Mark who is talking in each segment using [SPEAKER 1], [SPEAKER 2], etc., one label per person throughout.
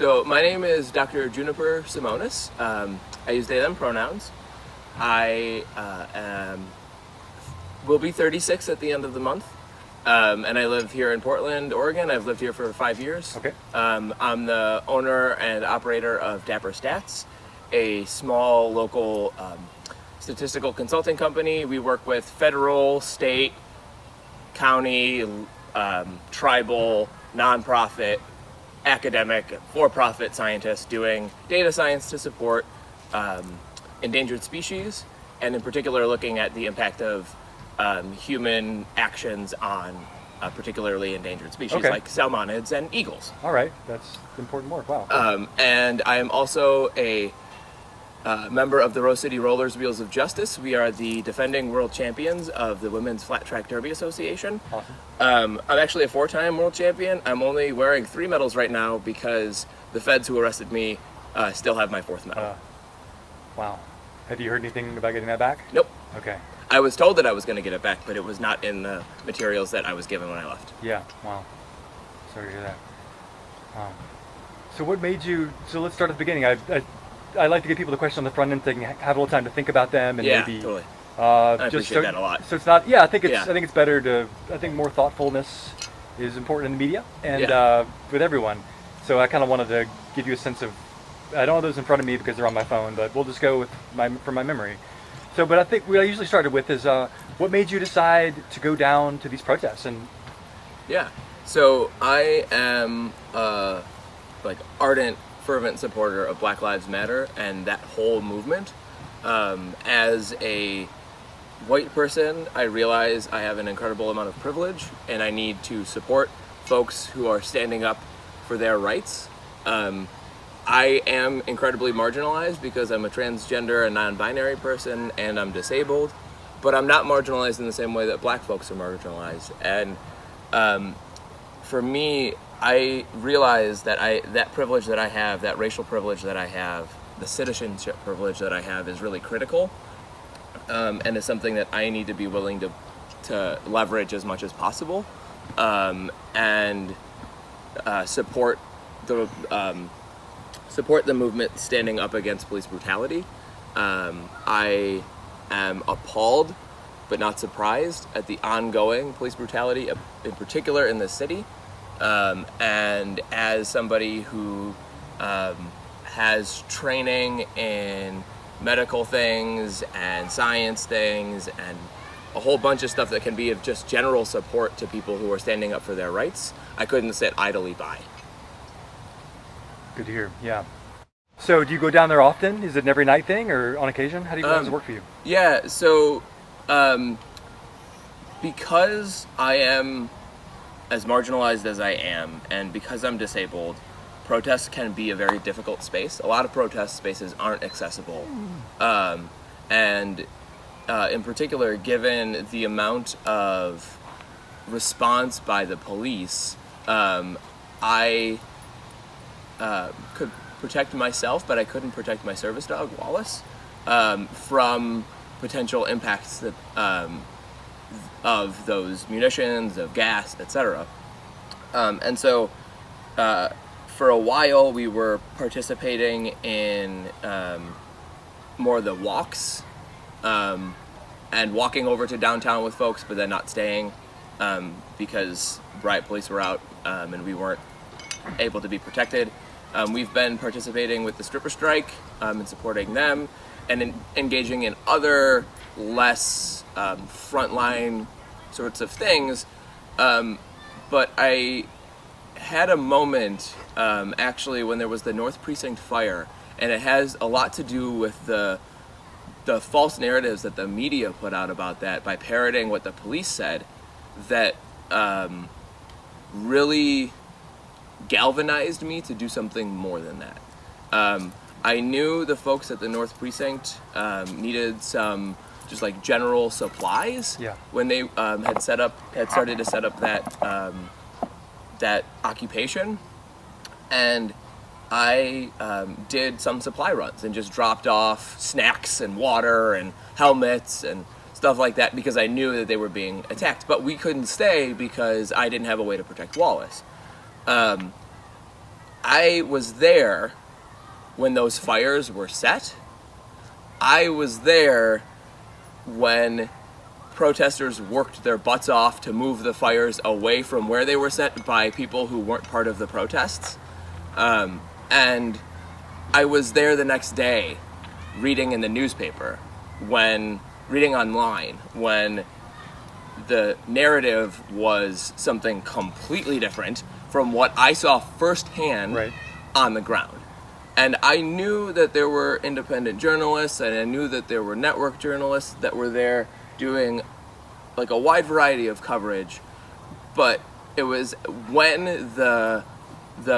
[SPEAKER 1] So my name is Dr. Juniper Simonis. I use they/them pronouns. I will be 36 at the end of the month, and I live here in Portland, Oregon. I've lived here for 5 years.
[SPEAKER 2] Okay.
[SPEAKER 1] I'm the owner and operator of Dapper Stats, a small local statistical consulting company. We work with federal, state, county, tribal, nonprofit, academic, for-profit scientists doing data science to support endangered species, and in particular looking at the impact of human actions on particularly endangered species like salmonids and eagles.
[SPEAKER 2] All right, that's important work. Wow.
[SPEAKER 1] And I am also a member of the Rose City Rollers Wheels of Justice. We are the defending world champions of the Women's Flat Track Derby Association.
[SPEAKER 2] Awesome.
[SPEAKER 1] I'm actually a 4-time world champion. I'm only wearing 3 medals right now because the feds who arrested me still have my 4th medal.
[SPEAKER 2] Wow. Have you heard anything about getting that back?
[SPEAKER 1] Nope.
[SPEAKER 2] Okay.
[SPEAKER 1] I was told that I was going to get it back, but it was not in the materials that I was given when I left.
[SPEAKER 2] Yeah. Wow. Sorry to hear that. So what made you? So let's start at the beginning. I like to give people the question on the front end, so they can have a little time to think about them and maybe.
[SPEAKER 1] Totally.
[SPEAKER 2] I
[SPEAKER 1] appreciate that a lot.
[SPEAKER 2] So it's not. Yeah, I think it's better to. I think more thoughtfulness is important in the media and with everyone. So I kind of wanted to give you a sense of. I don't have those in front of me because they're on my phone, but we'll just go with from my memory. So, but I think what I usually started with is what made you decide to go down to these protests and.
[SPEAKER 1] Yeah. So I am ardent, fervent supporter of Black Lives Matter and that whole movement. As a white person, I realize I have an incredible amount of privilege and I need to support folks who are standing up for their rights. I am incredibly marginalized because I'm a transgender and non-binary person and I'm disabled, but I'm not marginalized in the same way that black folks are marginalized. And for me, I realize that that privilege that I have, that racial privilege that I have, the citizenship privilege that I have is really critical, and is something that I need to be willing to leverage as much as possible, and support the movement standing up against police brutality. I am appalled, but not surprised at the ongoing police brutality, in particular in this city. And as somebody who has training in medical things and science things and a whole bunch of stuff that can be of just general support to people who are standing up for their rights, I couldn't sit idly by.
[SPEAKER 2] Good to hear. Yeah. So do you go down there often? Is it an every night thing or on occasion? How does it work for you?
[SPEAKER 1] Yeah. So because I am as marginalized as I am, and because I'm disabled, protests can be a very difficult space. A lot of protest spaces aren't accessible. And in particular, given the amount of response by the police, I could protect myself, but I couldn't protect my service dog, Wallace, from potential impacts that of those munitions, of gas, etc. And so for a while we were participating in more of the walks and walking over to downtown with folks, but then not staying because riot police were out and we weren't able to be protected. We've been participating with the stripper strike and supporting them and engaging in other less frontline sorts of things. But I had a moment actually when there was the North Precinct fire, and it has a lot to do with the false narratives that the media put out about that by parroting what the police said, that really galvanized me to do something more than that. I knew the folks at the North Precinct needed some just like general supplies when they had started to set up that occupation, and I did some supply runs and just dropped off snacks and water and helmets and stuff like that because I knew that they were being attacked. But we couldn't stay because I didn't have a way to protect Wallace. I was there when those fires were set. I was there when protesters worked their butts off to move the fires away from where they were set by people who weren't part of the protests. And I was there the next day reading in the newspaper, reading online, when the narrative was something completely different from what I saw firsthand on the ground. And I knew that there were independent journalists, and I knew that there were network journalists that were there doing like a wide variety of coverage. But it was when the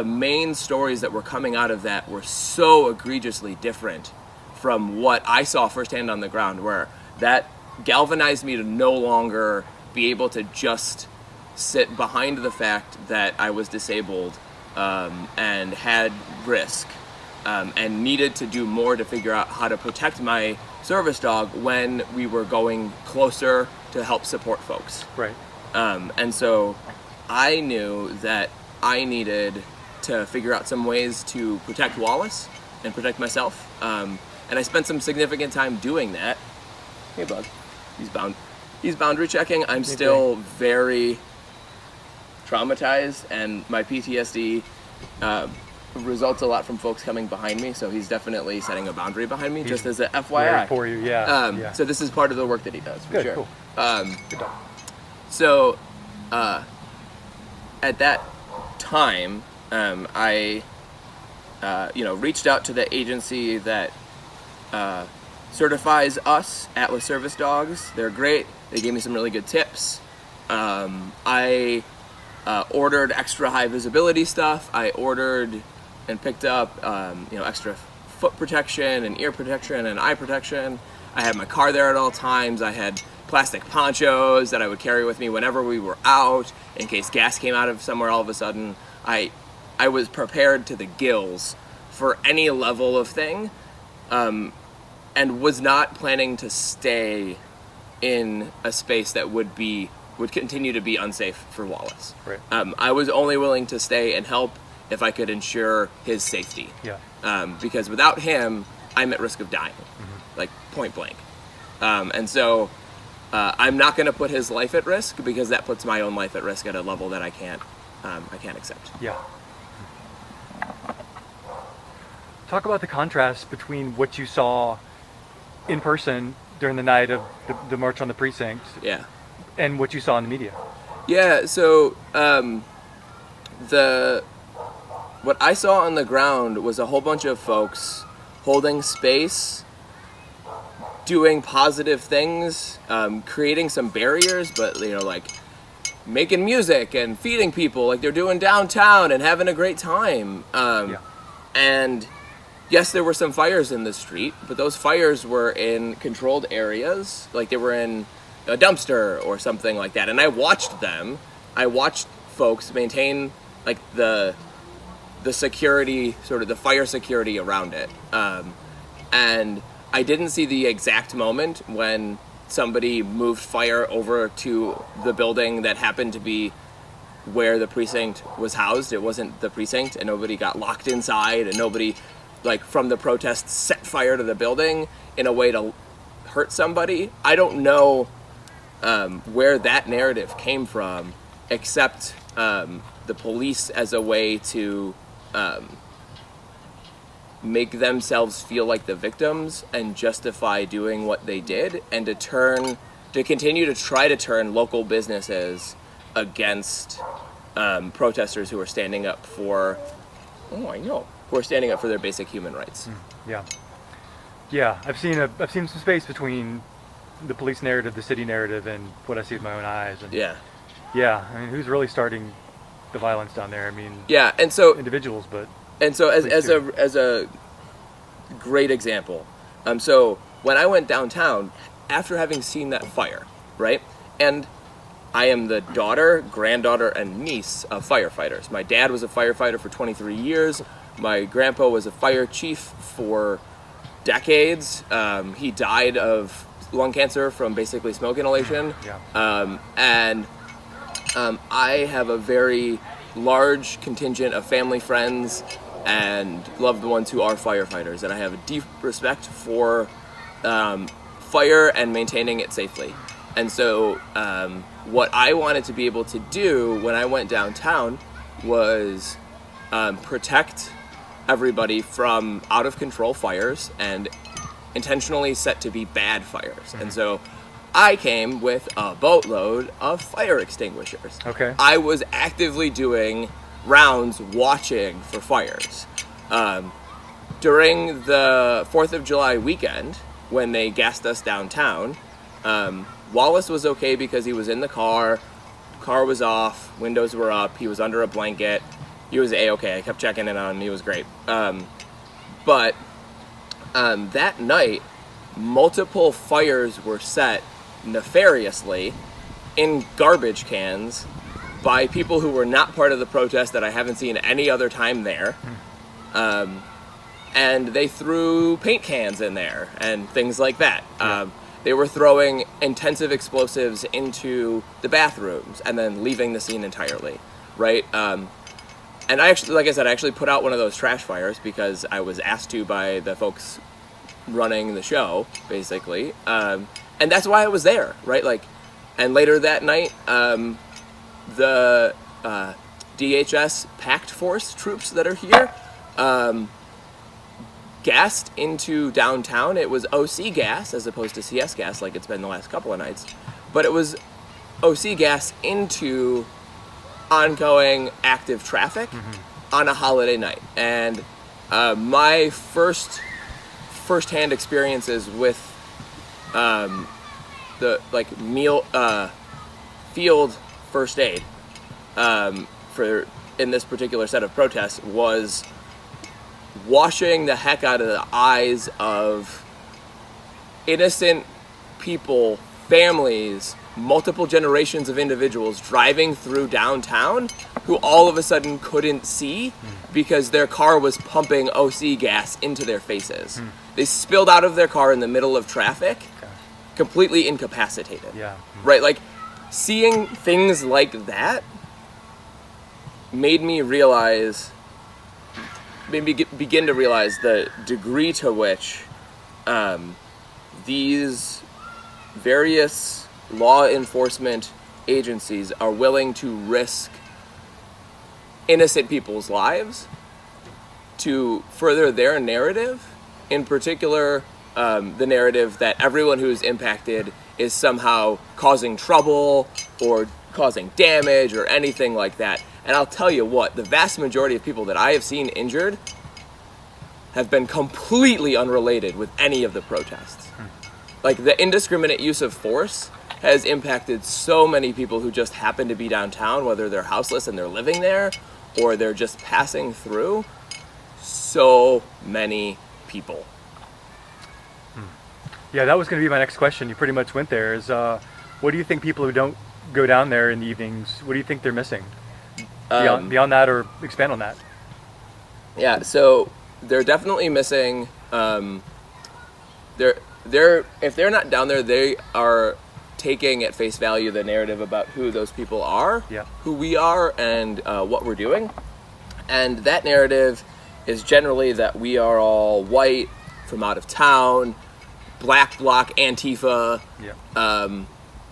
[SPEAKER 1] main stories that were coming out of that were so egregiously different from what I saw firsthand on the ground, where that galvanized me to no longer be able to just sit behind the fact that I was disabled and had risk. And needed to do more to figure out how to protect my service dog when we were going closer to help support folks.
[SPEAKER 2] Right.
[SPEAKER 1] And so I knew that I needed to figure out some ways to protect Wallace and protect myself. And I spent some significant time doing that. Hey, bud. He's boundary checking. I'm still very traumatized, and my PTSD results a lot from folks coming behind me, so he's definitely setting a boundary behind me, just as a FYI.
[SPEAKER 2] For you, yeah.
[SPEAKER 1] So this is part of the work that he does, for
[SPEAKER 2] Good,
[SPEAKER 1] sure.
[SPEAKER 2] Cool.
[SPEAKER 1] Good job. So, at that time, I, reached out to the agency that certifies us, Atlas Service Dogs. They're great. They gave me some really good tips. I ordered extra high visibility stuff. I ordered and picked up, extra foot protection and ear protection and eye protection. I had my car there at all times. I had plastic ponchos that I would carry with me whenever we were out in case gas came out of somewhere all of a sudden. I was prepared to the gills for any level of thing, and was not planning to stay in a space that would continue to be unsafe for Wallace.
[SPEAKER 2] Right.
[SPEAKER 1] I was only willing to stay and help if I could ensure his safety.
[SPEAKER 2] Yeah.
[SPEAKER 1] Because without him, I'm at risk of dying, like point blank. And so I'm not going to put his life at risk, because that puts my own life at risk at a level that I can't accept.
[SPEAKER 2] Yeah. Talk about the contrast between what you saw in person during the night of the March on the Precinct.
[SPEAKER 1] Yeah.
[SPEAKER 2] And what you saw in the media.
[SPEAKER 1] Yeah, so what I saw on the ground was a whole bunch of folks holding space, doing positive things, creating some barriers, but like making music and feeding people like they're doing downtown and having a great time. And yes, there were some fires in the street, but those fires were in controlled areas, like they were in a dumpster or something like that. And I watched them. I watched folks maintain like the security, sort of the fire security around it. And I didn't see the exact moment when somebody moved fire over to the building that happened to be where the precinct was housed. It wasn't the precinct, and nobody got locked inside, and nobody, like, from the protests set fire to the building in a way to hurt somebody. I don't know where that narrative came from, except the police as a way to make themselves feel like the victims and justify doing what they did, and to continue to try to turn local businesses against protesters who are standing up for their basic human rights.
[SPEAKER 2] Yeah, I've seen some space between the police narrative, the city narrative, and what I see with my own eyes. And yeah, I mean, who's really starting the violence down there? I mean,
[SPEAKER 1] and so
[SPEAKER 2] individuals, but
[SPEAKER 1] and so as a great example, so when I went downtown after having seen that fire, right, and I am the daughter, granddaughter, and niece of firefighters. My dad was a firefighter for 23 years. My grandpa was a fire chief for decades. He died of lung cancer from basically smoke inhalation. And I have a very large contingent of family friends and love the ones who are firefighters, and I have a deep respect for fire and maintaining it safely. And so what I wanted to be able to do when I went downtown was protect everybody from out of control fires and intentionally set to be bad fires. And so I came with a boatload of fire extinguishers.
[SPEAKER 2] Okay.
[SPEAKER 1] I was actively doing rounds watching for fires. During the 4th of July weekend, when they gassed us downtown, Wallace was okay because he was in the car was off, windows were up, he was under a blanket, he was A-okay. I kept checking in on him, he was great. But that night, multiple fires were set nefariously in garbage cans by people who were not part of the protest that I haven't seen any other time there. And they threw paint cans in there and things like that. They were throwing intensive explosives into the bathrooms and then leaving the scene entirely, right? And I actually, like I said, I actually put out one of those trash fires because I was asked to by the folks running the show, basically. And that's why I was there, right? Like, and later that night, the DHS Pact Force troops that are here gassed into downtown. It was OC gas as opposed to CS gas like it's been the last couple of nights. But it was OC gas into ongoing active traffic on a holiday night. And my first-hand experiences with the field first aid for in this particular set of protests was washing the heck out of the eyes of innocent people, families, multiple generations of individuals driving through downtown who all of a sudden couldn't see because their car was pumping OC gas into their faces. They spilled out of their car in the middle of traffic, completely incapacitated. Right? Like, seeing things like that made me realize, begin to realize the degree to which these various law enforcement agencies are willing to risk innocent people's lives to further their narrative, in particular the narrative that everyone who's impacted is somehow causing trouble or causing damage or anything like that. And I'll tell you what, the vast majority of people that I have seen injured have been completely unrelated with any of the protests. Like, the indiscriminate use of force has impacted so many people who just happen to be downtown, whether they're houseless and they're living there or they're just passing through. So many people.
[SPEAKER 2] Yeah, that was going to be my next question. You pretty much went there. Is what do you think people who don't go down there in the evenings, what do you think they're missing? Beyond that, or expand on that? Yeah,
[SPEAKER 1] so they're definitely missing. If they're not down there, they are taking at face value the narrative about who those people are, who we are, and what we're doing. And that narrative is generally that we are all white, from out of town, black bloc Antifa,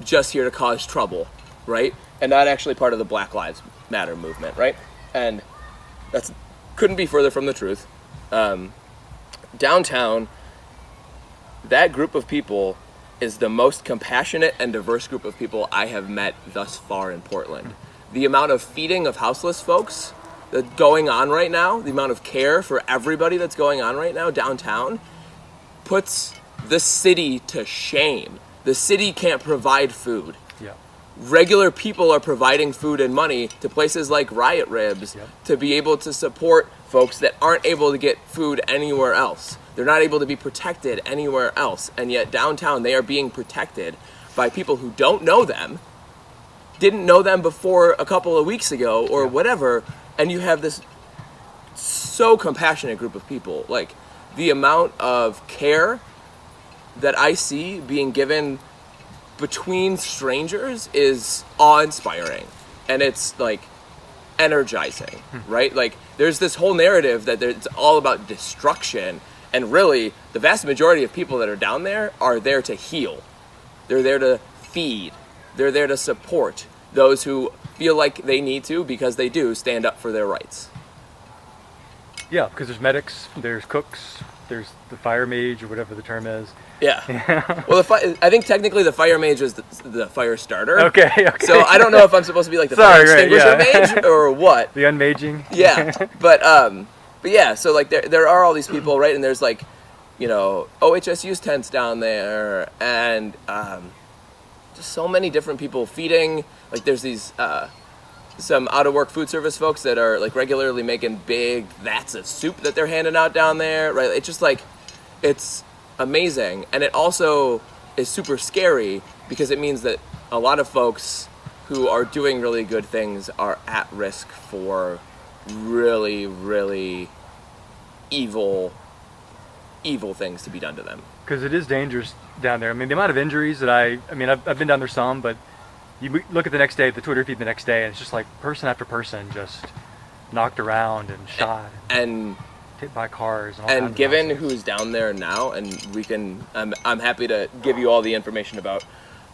[SPEAKER 1] just here to cause trouble, right? And not actually part of the Black Lives Matter movement, right? And that's couldn't be further from the truth. Downtown, that group of people is the most compassionate and diverse group of people I have met thus far in Portland. The amount of feeding of houseless folks that's going on right now, the amount of care for everybody that's going on right now downtown, puts the city to shame. The city can't provide food. Regular people are providing food and money to places like Riot Ribs to be able to support folks that aren't able to get food anywhere else. They're not able to be protected anywhere else. And yet downtown they are being protected by people who don't know them, didn't know them before a couple of weeks ago or whatever. And you have this so compassionate group of people. Like, the amount of care that I see being given between strangers is awe-inspiring. And it's like, energizing, right? Like, there's this whole narrative that it's all about destruction, and really, the vast majority of people that are down there are there to heal. They're there to feed. They're there to support those who feel like they need to, because they do stand up for their rights.
[SPEAKER 2] Yeah, because there's medics, there's cooks, there's the fire mage, or whatever the term is.
[SPEAKER 1] Yeah. Well, I think technically the fire mage is the fire starter.
[SPEAKER 2] Okay.
[SPEAKER 1] So I don't know if I'm supposed to be like the fire extinguisher mage or what.
[SPEAKER 2] The unmaging.
[SPEAKER 1] Yeah. But yeah. So like there are all these people, right? And there's like, OHSU's tents down there, and just so many different people feeding. Like there's these some out of work food service folks that are like regularly making big vats of soup that they're handing out down there, right? It's just like, it's amazing. And it also is super scary, because it means that a lot of folks who are doing really good things are at risk for really, really evil things to be done to them.
[SPEAKER 2] Because it is dangerous down there. I mean, the amount of injuries that I've been down there some, but you look at the next day, the Twitter feed the next day, and it's just like person after person just knocked around and shot
[SPEAKER 1] and
[SPEAKER 2] hit by cars.
[SPEAKER 1] And given who's down there now, and I'm happy to give you all the information about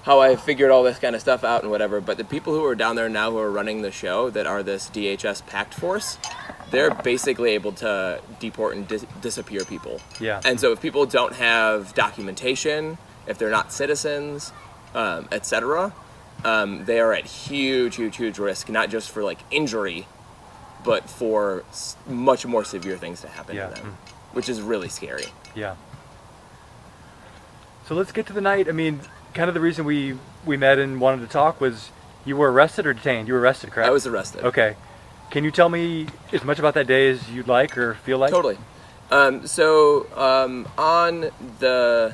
[SPEAKER 1] how I figured all this kind of stuff out and whatever, but the people who are down there now who are running the show, that are this DHS pact force, they're basically able to deport and disappear people.
[SPEAKER 2] Yeah.
[SPEAKER 1] And so if people don't have documentation, if they're not citizens, etc., they are at huge risk, not just for like injury, but for much more severe things to happen to them, which is really scary.
[SPEAKER 2] Yeah. So let's get to the night. I mean, kind of the reason we met and wanted to talk was you were arrested or detained? You were arrested, correct?
[SPEAKER 1] I was arrested.
[SPEAKER 2] Okay. Can you tell me as much about that day as you'd like or feel like?
[SPEAKER 1] Totally. On the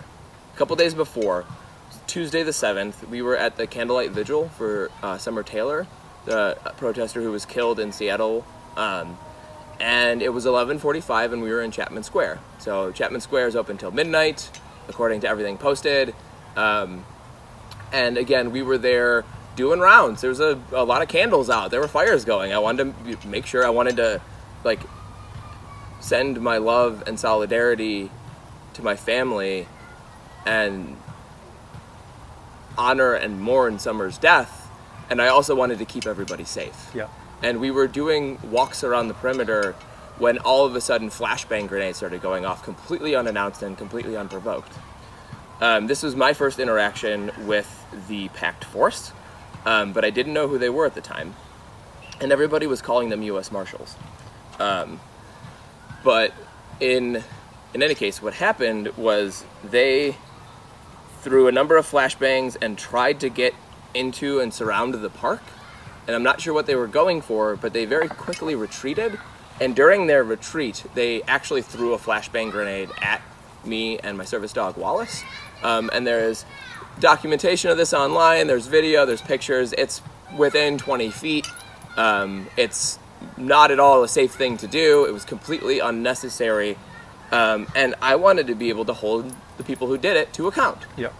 [SPEAKER 1] couple days before, Tuesday the 7th, we were at the candlelight vigil for Summer Taylor, the protester who was killed in Seattle, and it was 11:45 and we were in Chapman Square. So Chapman Square is open till midnight, according to everything posted, and again, we were there doing rounds. There was a lot of candles out. There were fires going. I wanted to like send my love and solidarity to my family and honor and mourn Summer's death, and I also wanted to keep everybody safe.
[SPEAKER 2] Yeah.
[SPEAKER 1] And we were doing walks around the perimeter when all of a sudden flashbang grenades started going off, completely unannounced and completely unprovoked. This was my first interaction with the pact force, but I didn't know who they were at the time, and everybody was calling them U.S. Marshals. But in any case, what happened was they threw a number of flashbangs and tried to get into and surround the park. And I'm not sure what they were going for, but they very quickly retreated. And during their retreat, they actually threw a flashbang grenade at me and my service dog, Wallace. And there's documentation of this online. There's video, there's pictures. It's within 20 feet. It's not at all a safe thing to do. It was completely unnecessary. And I wanted to be able to hold the people who did it to account.
[SPEAKER 2] Yeah.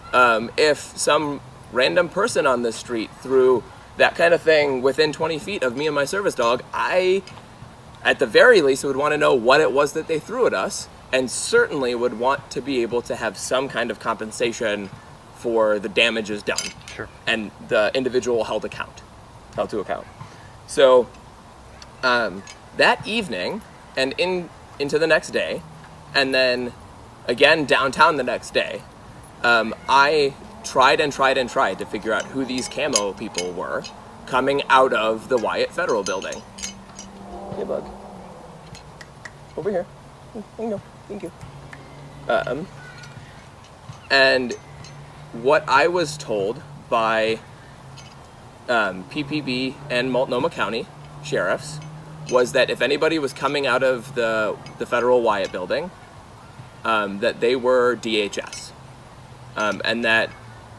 [SPEAKER 1] If some random person on the street threw that kind of thing within 20 feet of me and my service dog, I, at the very least, would want to know what it was that they threw at us, and certainly would want to be able to have some kind of compensation for the damages done.
[SPEAKER 2] Sure.
[SPEAKER 1] And the individual held to account. So that evening and into the next day, and then again downtown the next day, I tried to figure out who these camo people were coming out of the Wyatt Federal Building. Hey, bug. Over here. There you go. Thank you. And what I was told by PPB and Multnomah County sheriffs was that if anybody was coming out of the Federal Wyatt Building, that they were DHS. And that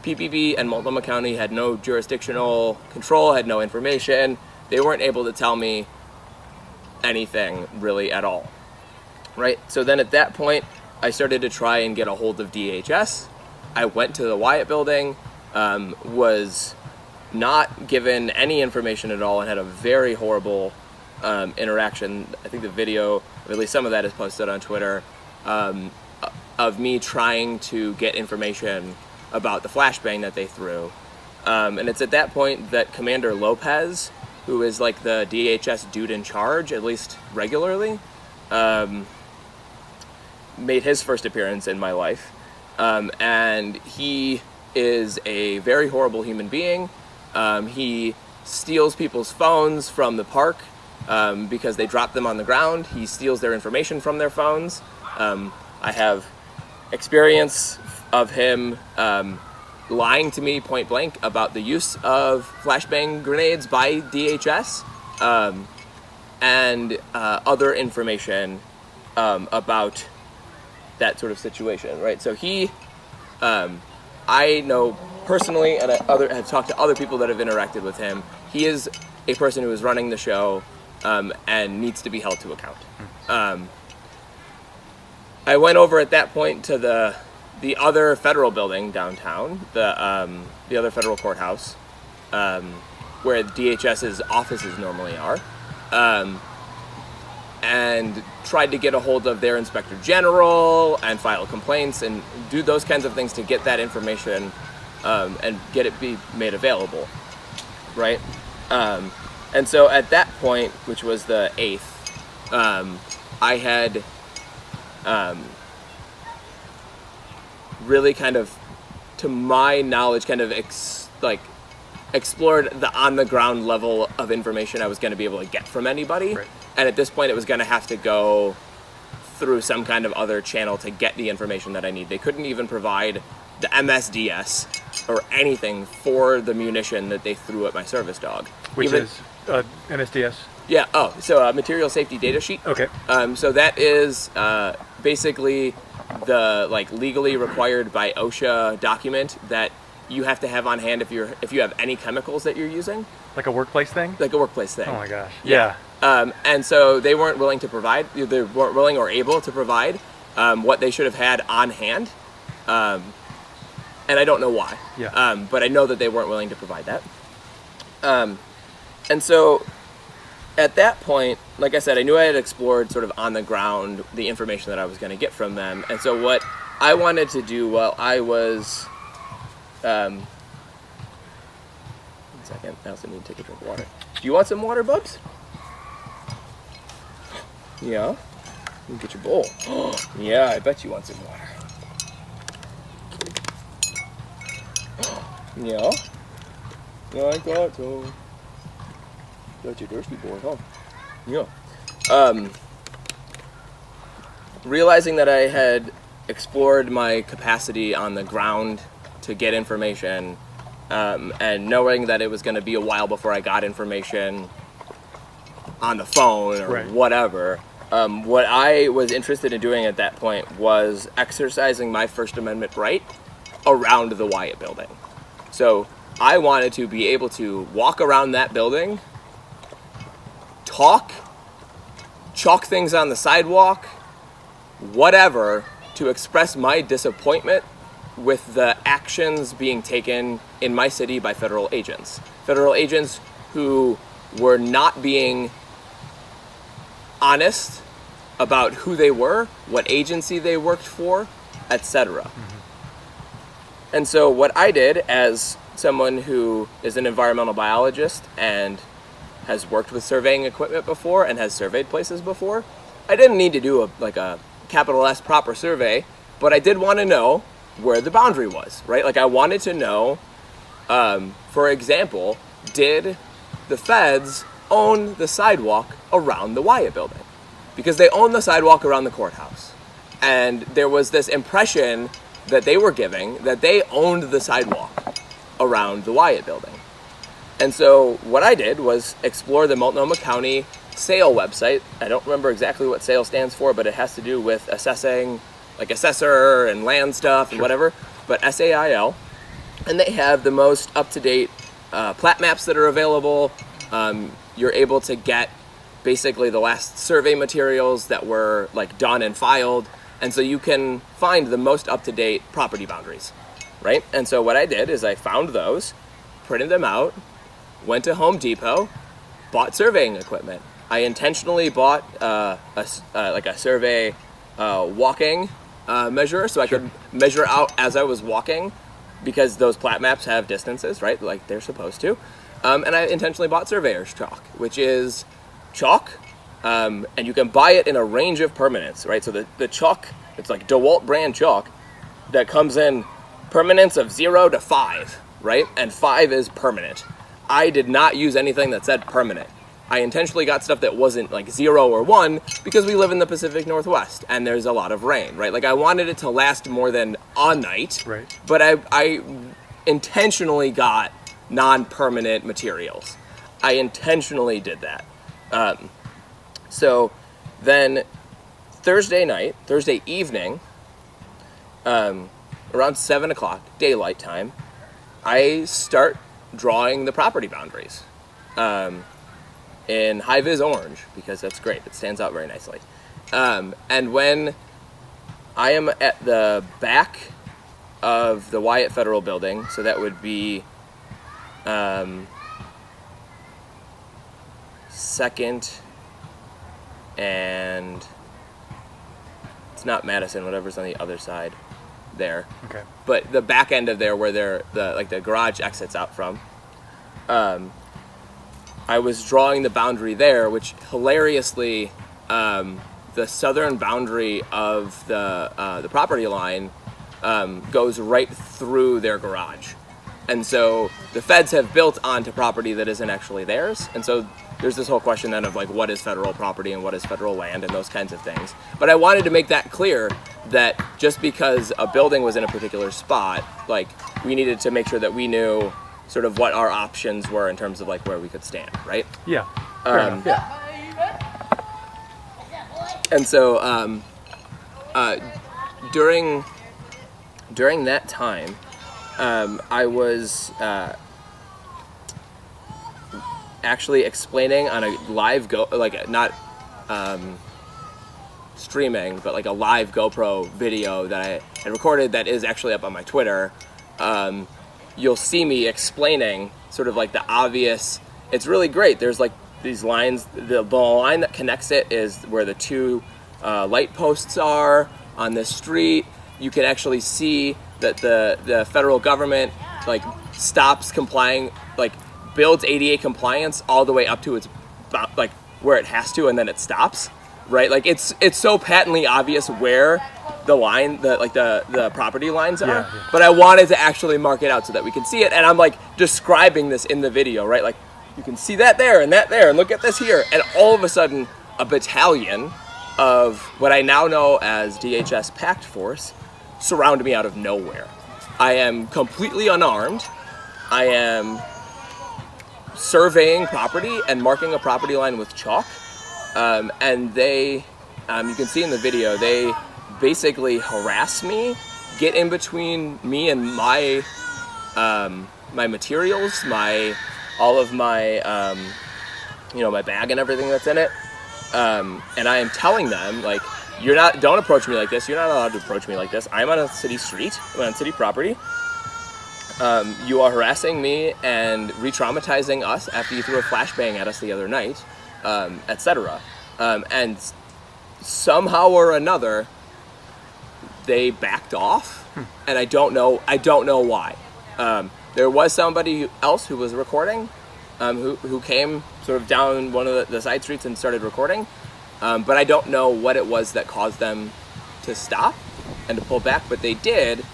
[SPEAKER 1] PPB and Multnomah County had no jurisdictional control, had no information. They weren't able to tell me anything really at all, right? So then at that point, I started to try and get a hold of DHS. I went to the Wyatt Building, was not given any information at all and had a very horrible interaction. I think the video, or at least some of that, is posted on Twitter, of me trying to get information about the flashbang that they threw. And it's at that point that Commander Lopez, who is like the DHS dude in charge, at least regularly, made his first appearance in my life. And he is a very horrible human being. He steals people's phones from the park because they drop them on the ground. He steals their information from their phones. I have experience of him lying to me point blank about the use of flashbang grenades by DHS and other information about that sort of situation, right? So he, I know personally, and have talked to other people that have interacted with him, he is a person who is running the show and needs to be held to account. I went over at that point to the other federal building downtown, the other federal courthouse, where DHS's offices normally are, and tried to get a hold of their inspector general and file complaints and do those kinds of things to get that information and get it be made available, right? And so at that point, which was the 8th, I had really kind of, to my knowledge, kind of explored the on-the-ground level of information I was going to be able to get from anybody.
[SPEAKER 2] Right.
[SPEAKER 1] And at this point, it was going to have to go through some kind of other channel to get the information that I need. They couldn't even provide the MSDS or anything for the munition that they threw at my service dog.
[SPEAKER 2] Which is MSDS?
[SPEAKER 1] Yeah, so material safety data sheet. Okay. So that is basically the legally required by OSHA document that you have to have on hand if you have any chemicals that you're using.
[SPEAKER 2] Like a workplace thing?
[SPEAKER 1] Like a workplace thing.
[SPEAKER 2] Oh my gosh. Yeah.
[SPEAKER 1] And so they weren't willing to provide, they weren't willing or able to provide what they should have had on hand. And I don't know why. Yeah. But I know that they weren't willing to provide that. And so at that point, like I said, I knew I had explored sort of on the ground the information that I was going to get from them. And so what I wanted to do while I was... one second, I also need to take a drink of water. Do you want some water, Bubs? Yeah? Let me get your bowl. Yeah, I bet you want some water. Yeah? I thought so. Got your thirsty boy, huh? Yeah. Realizing that I had explored my capacity on the ground to get information, and knowing that it was going to be a while before I got information on the phone or whatever, what I was interested in doing at that point was exercising my First Amendment right around the Wyatt building. So I wanted to be able to walk around that building, talk, chalk things on the sidewalk, whatever, to express my disappointment with the actions being taken in my city by federal agents. Federal agents who were not being honest about who they were, what agency they worked for, etc. Mm-hmm. And so what I did, as someone who is an environmental biologist and has worked with surveying equipment before and has surveyed places before, I didn't need to do a capital S proper survey, but I did want to know where the boundary was, right? Like, I wanted to know, for example, did the feds own the sidewalk around the Wyatt building? Because they own the sidewalk around the courthouse. And there was this impression that they were giving that they owned the sidewalk around the Wyatt building. And so what I did was explore the Multnomah County SAIL website. I don't remember exactly what SAIL stands for, but it has to do with assessing, like assessor and land stuff and whatever, but SAIL. And they have the most up-to-date plat maps that are available. You're able to get basically the last survey materials that were done and filed. And so you can find the most up-to-date property boundaries, right? And so what I did is I found those, printed them out, went to Home Depot, bought surveying equipment. I intentionally bought a survey walking measure, so I could measure out as I was walking, because those plat maps have distances, right, like they're supposed to. And I intentionally bought surveyor's chalk, which is chalk, and you can buy it in a range of permanence, right? So the chalk, it's like DeWalt brand chalk that comes in permanence of 0 to 5, right? And 5 is permanent. I did not use anything that said permanent. I intentionally got stuff that wasn't like 0 or 1 because we live in the Pacific Northwest and there's a lot of rain, right? Like I wanted it to last more than a night,
[SPEAKER 2] right?
[SPEAKER 1] But I intentionally got non-permanent materials. I intentionally did that. So then Thursday evening, around 7 o'clock, daylight time, I start drawing the property boundaries in high-vis orange, because that's great. It stands out very nicely. And when I am at the back of the Wyatt Federal Building, so that would be 2nd and it's not Madison, whatever's on the other side there.
[SPEAKER 2] Okay.
[SPEAKER 1] But the back end of there, where the garage exits out from, I was drawing the boundary there, which hilariously, the southern boundary of the property line goes right through their garage. And so the feds have built onto property that isn't actually theirs. And so there's this whole question then of like, what is federal property and what is federal land and those kinds of things. But I wanted to make that clear, that just because a building was in a particular spot, like we needed to make sure that we knew sort of what our options were in terms of like where we could stand, right?
[SPEAKER 2] Yeah. Fair enough. Yeah.
[SPEAKER 1] And so during that time, I was actually explaining on a live not streaming, but like a live GoPro video that I had recorded that is actually up on my Twitter. You'll see me explaining sort of like the obvious. It's really great. There's like these lines. The line that connects it is where the two light posts are on this street. You can actually see that the federal government like stops complying, like builds ADA compliance all the way up to its like where it has to, and then it stops, right? Like it's so patently obvious where the line, the property lines are.
[SPEAKER 2] Yeah.
[SPEAKER 1] But I wanted to actually mark it out so that we can see it, and I'm like describing this in the video, right? Like you can see that there, and look at this here, and all of a sudden a battalion of what I now know as DHS Pact Force surround me out of nowhere. I am completely unarmed. I am surveying property and marking a property line with chalk. And they, you can see in the video, they basically harass me, get in between me and my my materials, all of my my bag and everything that's in it. And I am telling them, like, don't approach me like this. You're not allowed to approach me like this. I'm on a city street. I'm on city property. You are harassing me and re-traumatizing us after you threw a flashbang at us the other night, etc. And somehow or another, they backed off, and I don't know why. There was somebody else who was recording, who came sort of down one of the side streets and started recording. But I don't know what it was that caused them to stop and to pull back, but they did.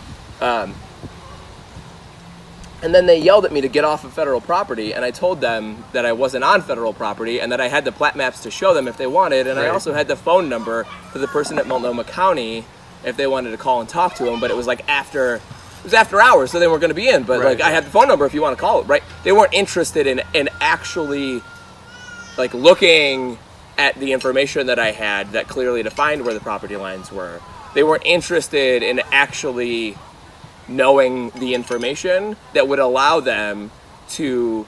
[SPEAKER 1] And then they yelled at me to get off of federal property, and I told them that I wasn't on federal property and that I had the plat maps to show them if they wanted, and right. I also had the phone number for the person at Multnomah County if they wanted to call and talk to him, but it was like after hours, so they weren't going to be in, but right. Like I had the phone number if you want to call it, right? They weren't interested in actually like looking at the information that I had that clearly defined where the property lines were. They weren't interested in actually knowing the information that would allow them to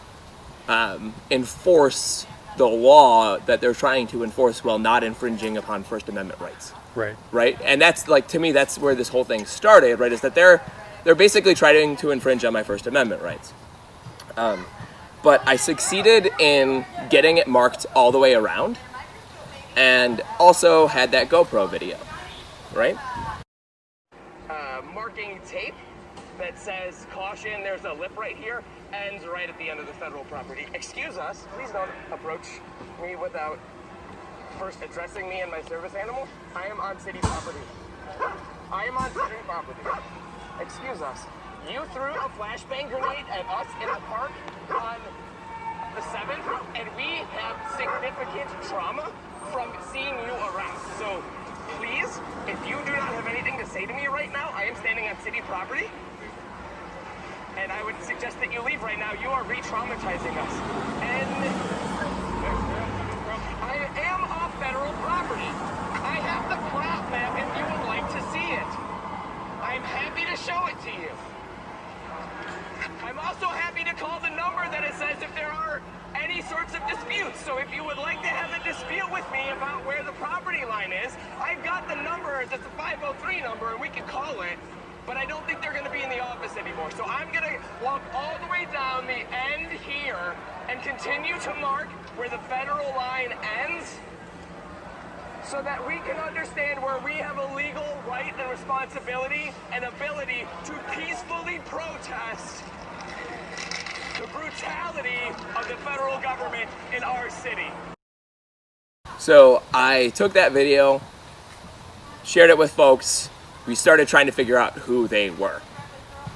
[SPEAKER 1] enforce the law that they're trying to enforce while not infringing upon First Amendment rights.
[SPEAKER 2] Right.
[SPEAKER 1] Right? And that's like, to me, that's where this whole thing started, right? Is that they're basically trying to infringe on my First Amendment rights. But I succeeded in getting it marked all the way around, and also had that GoPro video, right? Marking tape that says caution, there's a lip right here, ends right at the end of the federal property. Excuse us, please don't approach me without first addressing me and my service animal. I am on city property. I am on city property. Excuse us. You threw a flashbang grenade at us in the park on the 7th, and we have significant trauma from seeing you around. So please, if you do not have anything to say to me right now, I am standing on city property, and I would suggest that you leave right now. You are re-traumatizing us. And I am off federal property. I have the Plat map if you would like to see it. I'm happy to show it to you. I'm also happy to call the number that it says if there are any sorts of disputes. So if you would like to have a dispute with me about where the property line is, I've got the number. That's a 503 number, and we can call it. But I don't think they're going to be in the office anymore. So I'm going to walk all the way down the end here and continue to mark where the federal line ends, so that we can understand where we have a legal right and responsibility and ability to peacefully protest the brutality of the federal government in our city. So I took that video, shared it with folks. We started trying to figure out who they were.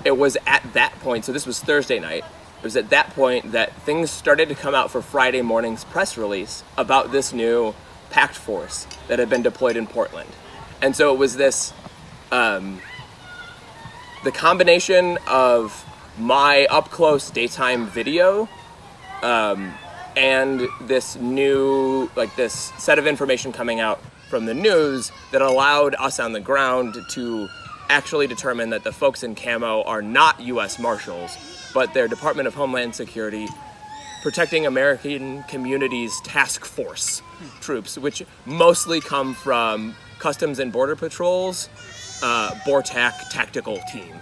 [SPEAKER 1] It was at that point, so this was Thursday night, it was at that point that things started to come out for Friday morning's press release about this new pact force that had been deployed in Portland. And so it was this, the combination of my up-close daytime video and this new, this set of information coming out from the news that allowed us on the ground to actually determine that the folks in camo are not U.S. Marshals, but they're Department of Homeland Security Protecting American Communities Task Force troops, which mostly come from Customs and Border Patrol's BORTAC tactical team,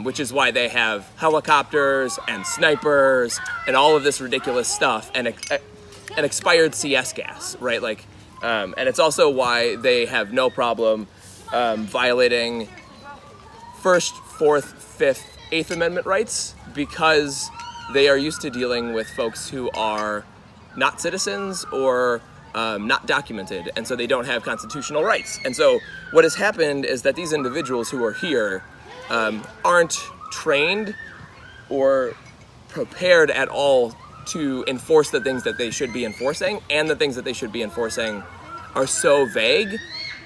[SPEAKER 1] which is why they have helicopters and snipers and all of this ridiculous stuff and an expired CS gas, right? And it's also why they have no problem violating First, Fourth, Fifth, Eighth Amendment rights, because they are used to dealing with folks who are not citizens or not documented, and so they don't have constitutional rights. And so what has happened is that these individuals who are here aren't trained or prepared at all to enforce the things that they should be enforcing, and the things that they should be enforcing are so vague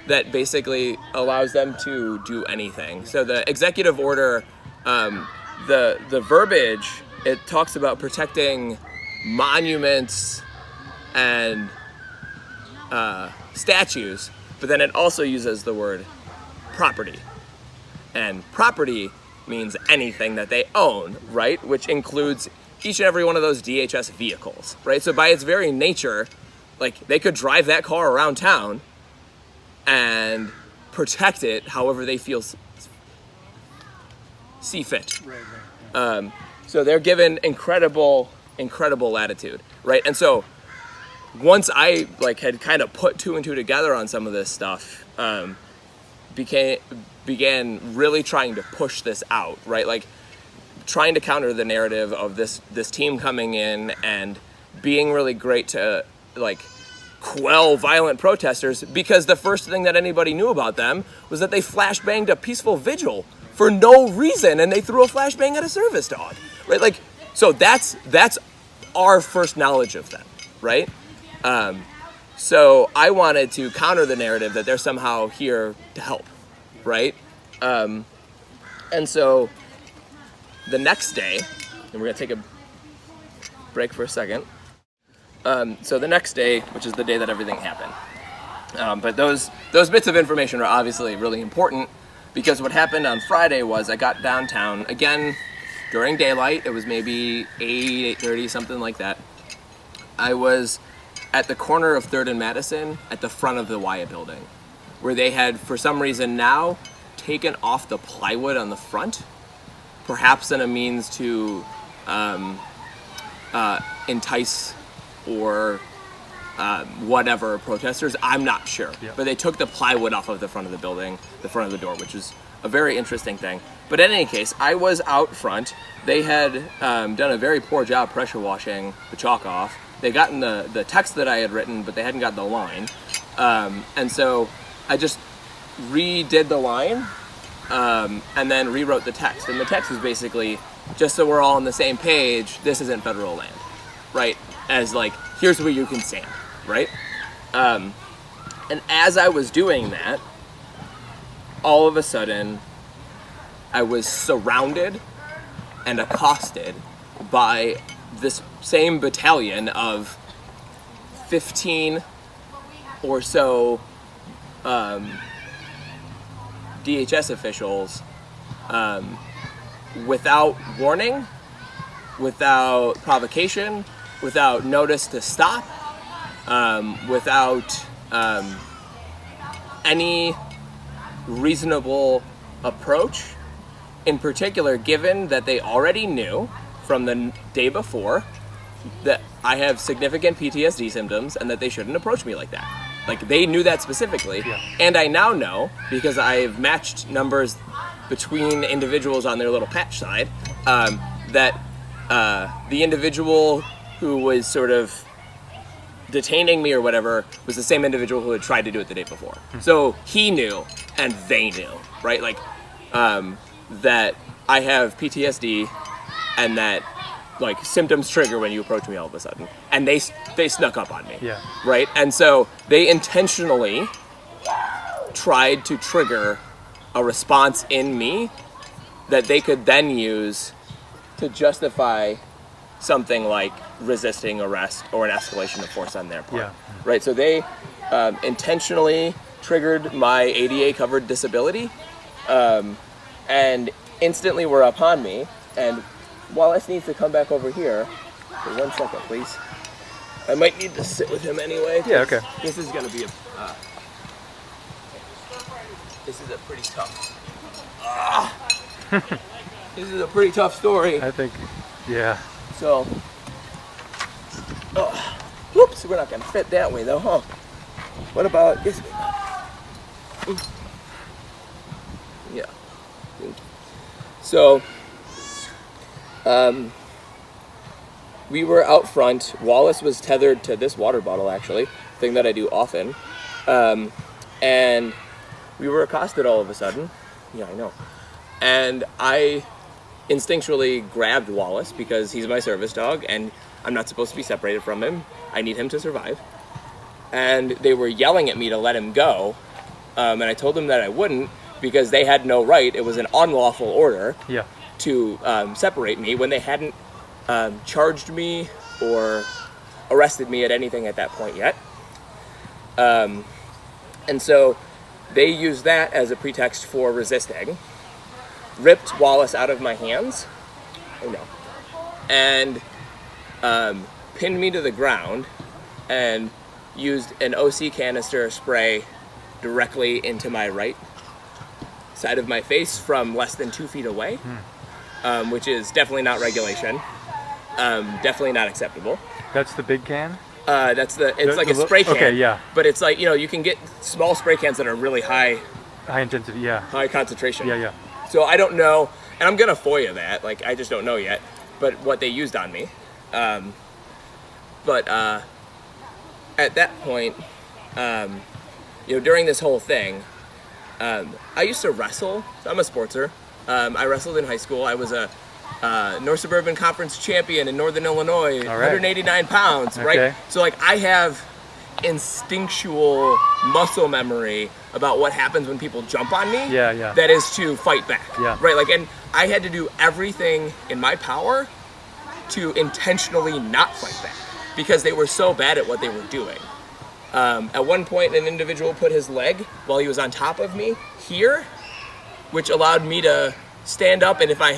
[SPEAKER 1] that basically allows them to do anything. So the executive order, the verbiage, it talks about protecting monuments and statues, but then it also uses the word property. And property means anything that they own, right? Which includes each and every one of those DHS vehicles, right? So by its very nature, they could drive that car around town and protect it however they see fit.
[SPEAKER 2] Right, yeah.
[SPEAKER 1] So they're given incredible latitude, right? And so once I had kind of put two and two together on some of this stuff, began really trying to push this out, right? Trying to counter the narrative of this team coming in and being really great to quell violent protesters, because the first thing that anybody knew about them was that they flashbanged a peaceful vigil for no reason, and they threw a flashbang at a service dog, right? So that's our first knowledge of them, right? So I wanted to counter the narrative that they're somehow here to help, right? And so the next day, and we're gonna take a break for a second. So the next day, which is the day that everything happened. But those bits of information are obviously really important, because what happened on Friday was I got downtown, again, during daylight. It was maybe 8:30, something like that. I was at the corner of 3rd and Madison at the front of the Wyatt building, where they had, for some reason now, taken off the plywood on the front, perhaps in a means to entice or whatever protesters. I'm not sure.
[SPEAKER 2] Yeah.
[SPEAKER 1] But they took the plywood off of the front of the building, the front of the door, which is a very interesting thing. But in any case, I was out front. They had done a very poor job pressure washing the chalk off. They'd gotten the text that I had written, but they hadn't gotten the line. And so I just redid the line and then rewrote the text. And the text was basically, just so we're all on the same page, this isn't federal land, right? As like, here's where you can stand, right? And as I was doing that, all of a sudden, I was surrounded and accosted by this same battalion of 15 or so DHS officials without warning, without provocation, without notice to stop, without any reasonable approach. In particular, given that they already knew from the day before that I have significant PTSD symptoms and that they shouldn't approach me like that. Like, they knew that specifically.
[SPEAKER 2] Yeah.
[SPEAKER 1] And I now know, because I've matched numbers between individuals on their little patch side, that the individual who was sort of detaining me or whatever was the same individual who had tried to do it the day before. So he knew and they knew, right? Like, that I have PTSD and that like symptoms trigger when you approach me all of a sudden, and they snuck up on me.
[SPEAKER 2] Yeah.
[SPEAKER 1] Right. And so they intentionally tried to trigger a response in me that they could then use to justify something like resisting arrest or an escalation of force on their part.
[SPEAKER 2] Yeah.
[SPEAKER 1] Right. So they intentionally triggered my ADA covered disability, and instantly were upon me. And Wallace needs to come back over here for 1 second, please. I might need to sit with him anyway.
[SPEAKER 2] Yeah, okay.
[SPEAKER 1] This is going to be this is a pretty tough. This is a pretty tough story.
[SPEAKER 2] I think, yeah.
[SPEAKER 1] So, whoops, we're not going to fit that way though, huh? What about this way? Yeah. So, we were out front. Wallace was tethered to this water bottle, actually, thing that I do often. And we were accosted all of a sudden. Yeah, I know. And I instinctually grabbed Wallace because he's my service dog and I'm not supposed to be separated from him. I need him to survive. And they were yelling at me to let him go. And I told them that I wouldn't because they had no right. It was an unlawful order.
[SPEAKER 2] Yeah.
[SPEAKER 1] To separate me when they hadn't charged me or arrested me at anything at that point yet. And so they used that as a pretext for resisting, ripped Wallace out of my hands, and pinned me to the ground and used an OC canister spray directly into my right side of my face from less than 2 feet away. Which is definitely not regulation, definitely not acceptable.
[SPEAKER 2] That's the big can?
[SPEAKER 1] It's like a spray can.
[SPEAKER 2] Okay, yeah.
[SPEAKER 1] But it's like, you can get small spray cans that are really high
[SPEAKER 2] intensity, yeah.
[SPEAKER 1] High concentration.
[SPEAKER 2] Yeah.
[SPEAKER 1] So I don't know, and I'm gonna FOIA that, like, I just don't know yet, but what they used on me. But at that point, during this whole thing, I used to wrestle. So I'm a sportser. I wrestled in high school. I was a North Suburban Conference champion in Northern Illinois,
[SPEAKER 2] all right.
[SPEAKER 1] 189 pounds,
[SPEAKER 2] Okay.
[SPEAKER 1] right? So, like, I have instinctual muscle memory about what happens when people jump on me.
[SPEAKER 2] Yeah.
[SPEAKER 1] That is to fight back.
[SPEAKER 2] Yeah.
[SPEAKER 1] Right? Like, and I had to do everything in my power to intentionally not fight back because they were so bad at what they were doing. At one point, an individual put his leg while he was on top of me here, which allowed me to stand up, and if I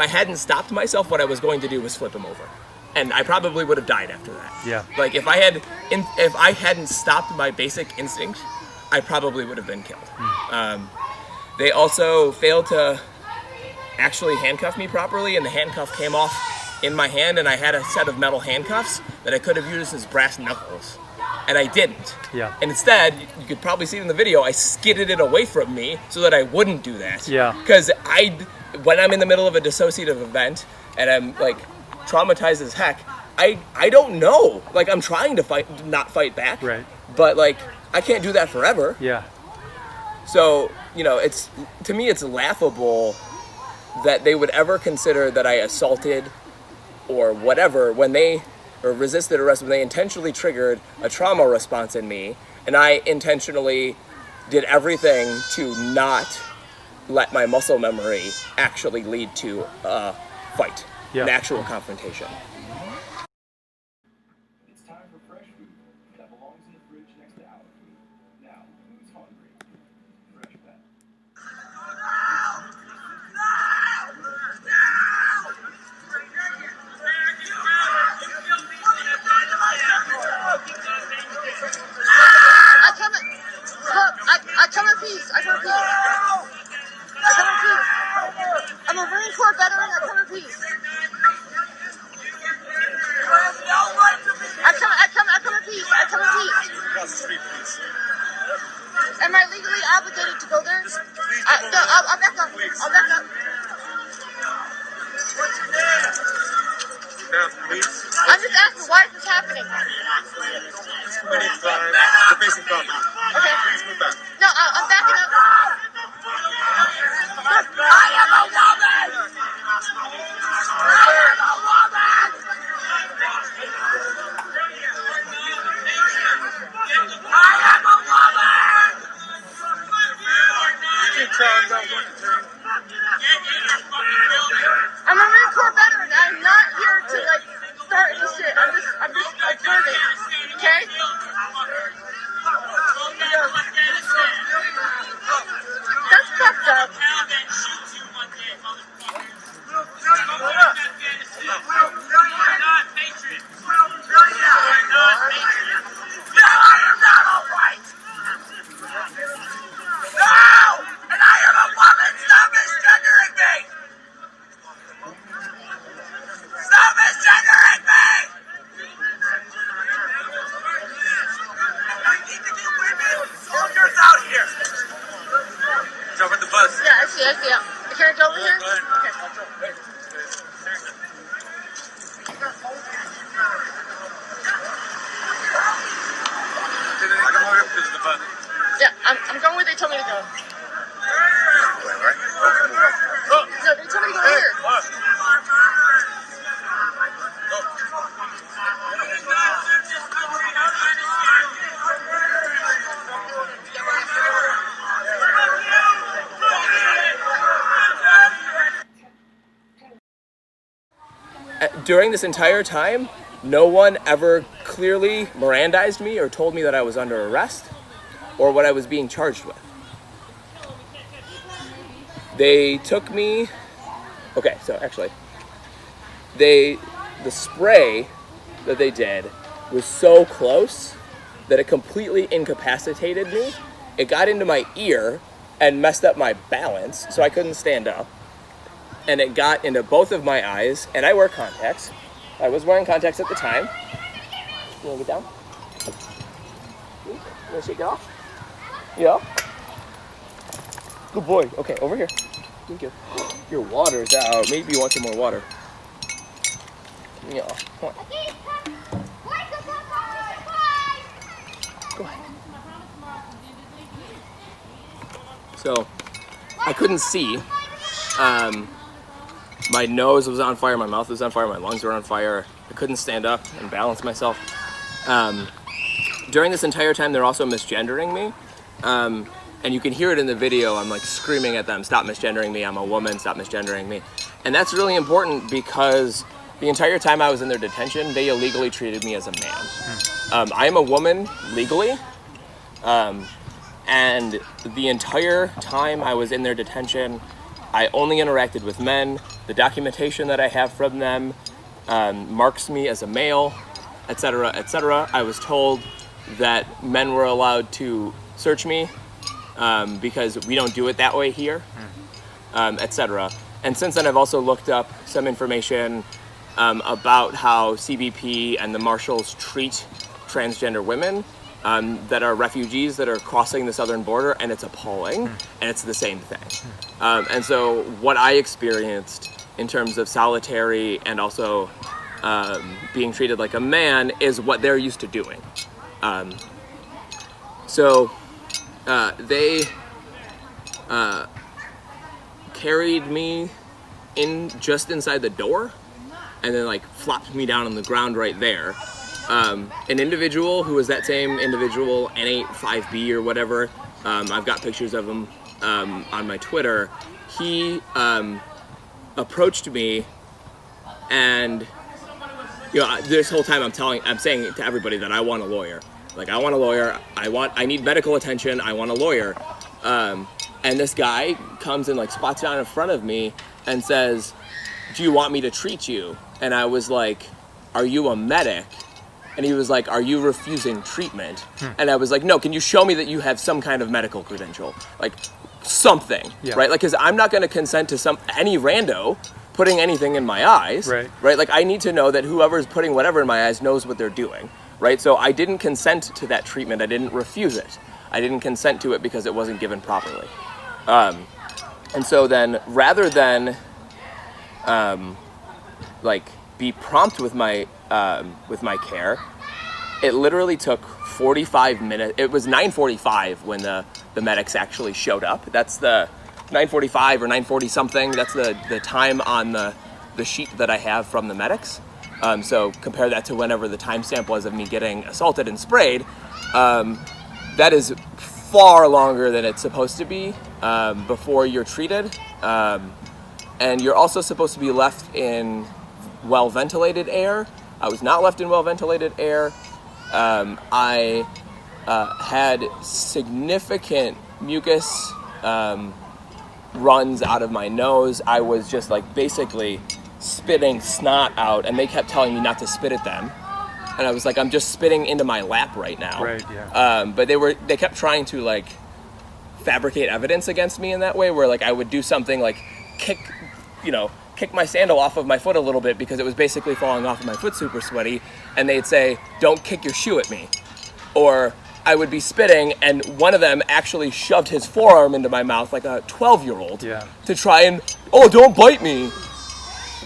[SPEAKER 1] hadn't stopped myself, what I was going to do was flip him over. And I probably would have died after that.
[SPEAKER 2] Yeah.
[SPEAKER 1] Like, if I hadn't stopped my basic instinct, I probably would have been killed. They also failed to actually handcuff me properly, and the handcuff came off in my hand, and I had a set of metal handcuffs that I could have used as brass knuckles, and I didn't.
[SPEAKER 2] Yeah.
[SPEAKER 1] And instead, you could probably see it in the video, I skidded it away from me so that I wouldn't do that.
[SPEAKER 2] Yeah.
[SPEAKER 1] Because when I'm in the middle of a dissociative event and I'm like traumatized as heck, I don't know. Like, I'm trying to not fight back.
[SPEAKER 2] Right.
[SPEAKER 1] But like, I can't do that forever.
[SPEAKER 2] Yeah.
[SPEAKER 1] So, you know, to me it's laughable that they would ever consider that I assaulted or whatever or resisted arrest when they intentionally triggered a trauma response in me, and I intentionally did everything to not let my muscle memory actually lead to a fight, an actual confrontation.
[SPEAKER 3] It's time for fresh food that belongs in the fridge next to our food. Now, who's hungry? Fresh Pet.
[SPEAKER 4] I come in peace. I'm a Marine Corps veteran. I come in peace. I come in peace. Am I legally obligated to go there? No, I'll back up. I'm just asking, why is this happening?
[SPEAKER 5] You're facing property.
[SPEAKER 4] Okay.
[SPEAKER 5] Please move back.
[SPEAKER 4] No, I'm backing up.
[SPEAKER 5] I am a woman!
[SPEAKER 4] I'm a Marine Corps veteran. I'm not here to start any shit. I'm just observing. Okay? That's fucked up.
[SPEAKER 5] Jump at the bus.
[SPEAKER 4] Yeah, I see. Can I go over here? Okay. Yeah, I'm going where they told me to go. No, they told me to go here.
[SPEAKER 1] During this entire time, no one ever clearly Mirandized me or told me that I was under arrest or what I was being charged with. They took me, okay, so actually, the spray that they did was so close that it completely incapacitated me. It got into my ear and messed up my balance, so I couldn't stand up. And it got into both of my eyes, and I wear contacts. I was wearing contacts at the time. You wanna get down? You wanna shake it off? Yeah? Good boy. Okay, over here. Thank you. Your water's out. Maybe you want some more water. Yeah, come on. Go ahead. So, I couldn't see. My nose was on fire, my mouth was on fire, my lungs were on fire. I couldn't stand up and balance myself. During this entire time, they're also misgendering me. And you can hear it in the video. I'm like screaming at them, stop misgendering me, I'm a woman, stop misgendering me. And that's really important because the entire time I was in their detention, they illegally treated me as a man. I am a woman legally. And the entire time I was in their detention, I only interacted with men. The documentation that I have from them marks me as a male, etc., etc. I was told that men were allowed to search me because we don't do it that way here, etc. And since then, I've also looked up some information about how CBP and the marshals treat transgender women that are refugees that are crossing the southern border, and it's appalling, and it's the same thing. And so what I experienced in terms of solitary and also being treated like a man is what they're used to doing. So they carried me in just inside the door and then like flopped me down on the ground right there. An individual who was that same individual, N85B or whatever, I've got pictures of him on my Twitter. He approached me, and this whole time I'm saying to everybody that I want a lawyer. Like, I want a lawyer. I need medical attention. I want a lawyer. And this guy comes and like squats down in front of me and says, "Do you want me to treat you?" And I was like, "Are you a medic?" And he was like, "Are you refusing treatment?" And I was like, "No, can you show me that you have some kind of medical credential? Like something, right? Like, because I'm not going to consent to any rando putting anything in my eyes, right? Like, I need to know that whoever's putting whatever in my eyes knows what they're doing, right? So I didn't consent to that treatment. I didn't refuse it. I didn't consent to it because it wasn't given properly. And so then, rather than like be prompt with my care, it literally took 45 minutes. It was 9:45 when the medics actually showed up. That's the 9:45 or 9:40 something. That's the time on the sheet that I have from the medics. So compare that to whenever the timestamp was of me getting assaulted and sprayed. That is far longer than it's supposed to be before you're treated. And you're also supposed to be left in well-ventilated air. I was not left in well-ventilated air. I had significant mucus runs out of my nose. I was just like basically spitting snot out, and they kept telling me not to spit at them. And I was like, I'm just spitting into my lap right now.
[SPEAKER 2] Right, yeah.
[SPEAKER 1] But they kept trying to like fabricate evidence against me in that way, where like I would do something like kick my sandal off of my foot a little bit because it was basically falling off of my foot super sweaty, and they'd say, "Don't kick your shoe at me." Or I would be spitting, and one of them actually shoved his forearm into my mouth like a 12-year-old to try and, "Oh, don't bite me."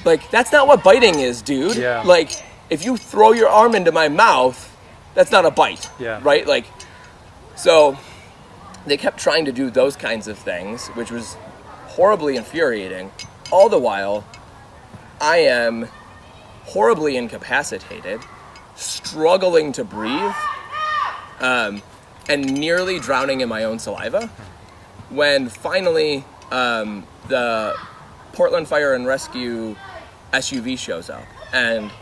[SPEAKER 1] Like, that's not what biting is, dude.
[SPEAKER 2] Yeah.
[SPEAKER 1] Like, if you throw your arm into my mouth, that's not a bite, right? Like, so they kept trying to do those kinds of things, which was horribly infuriating. All the while, I am horribly incapacitated, struggling to breathe, and nearly drowning in my own saliva, when finally the Portland Fire and Rescue SUV shows up. And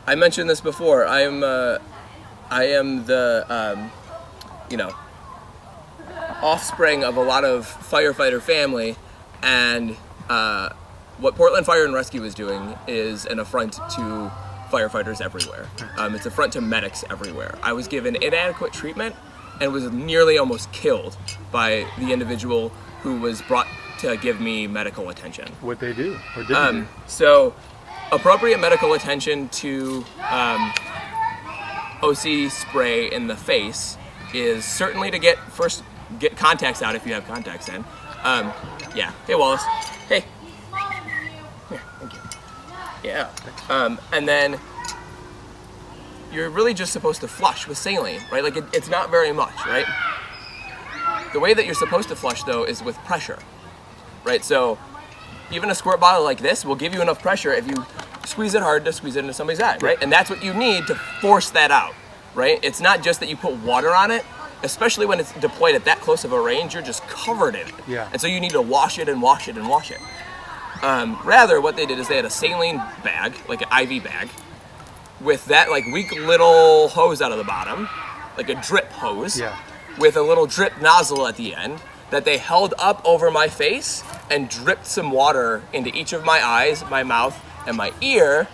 [SPEAKER 1] I mentioned this before, I am the offspring of a lot of firefighter family, and what Portland Fire and Rescue is doing is an affront to firefighters everywhere. It's an affront to medics everywhere. I was given inadequate treatment and was nearly almost killed by the individual who was brought to give me medical attention.
[SPEAKER 2] What they do, or didn't do.
[SPEAKER 1] So, appropriate medical attention to OC spray in the face is certainly to get contacts out if you have contacts in. Yeah. Hey, Wallace. Hey. Here, thank you. Yeah. And then you're really just supposed to flush with saline, right? Like, it's not very much, right? The way that you're supposed to flush, though, is with pressure, right? So even a squirt bottle like this will give you enough pressure if you squeeze it hard to squeeze it into somebody's eye, right? And that's what you need to force that out, right? It's not just that you put water on it. Especially when it's deployed at that close of a range, you're just covered in it.
[SPEAKER 2] Yeah.
[SPEAKER 1] And so you need to wash it and wash it and wash it. Rather, what they did is they had a saline bag, like an IV bag, with that like weak little hose out of the bottom, like a drip hose, with a little drip nozzle at the end that they held up over my face and dripped some water into each of my eyes, my mouth, and my ear,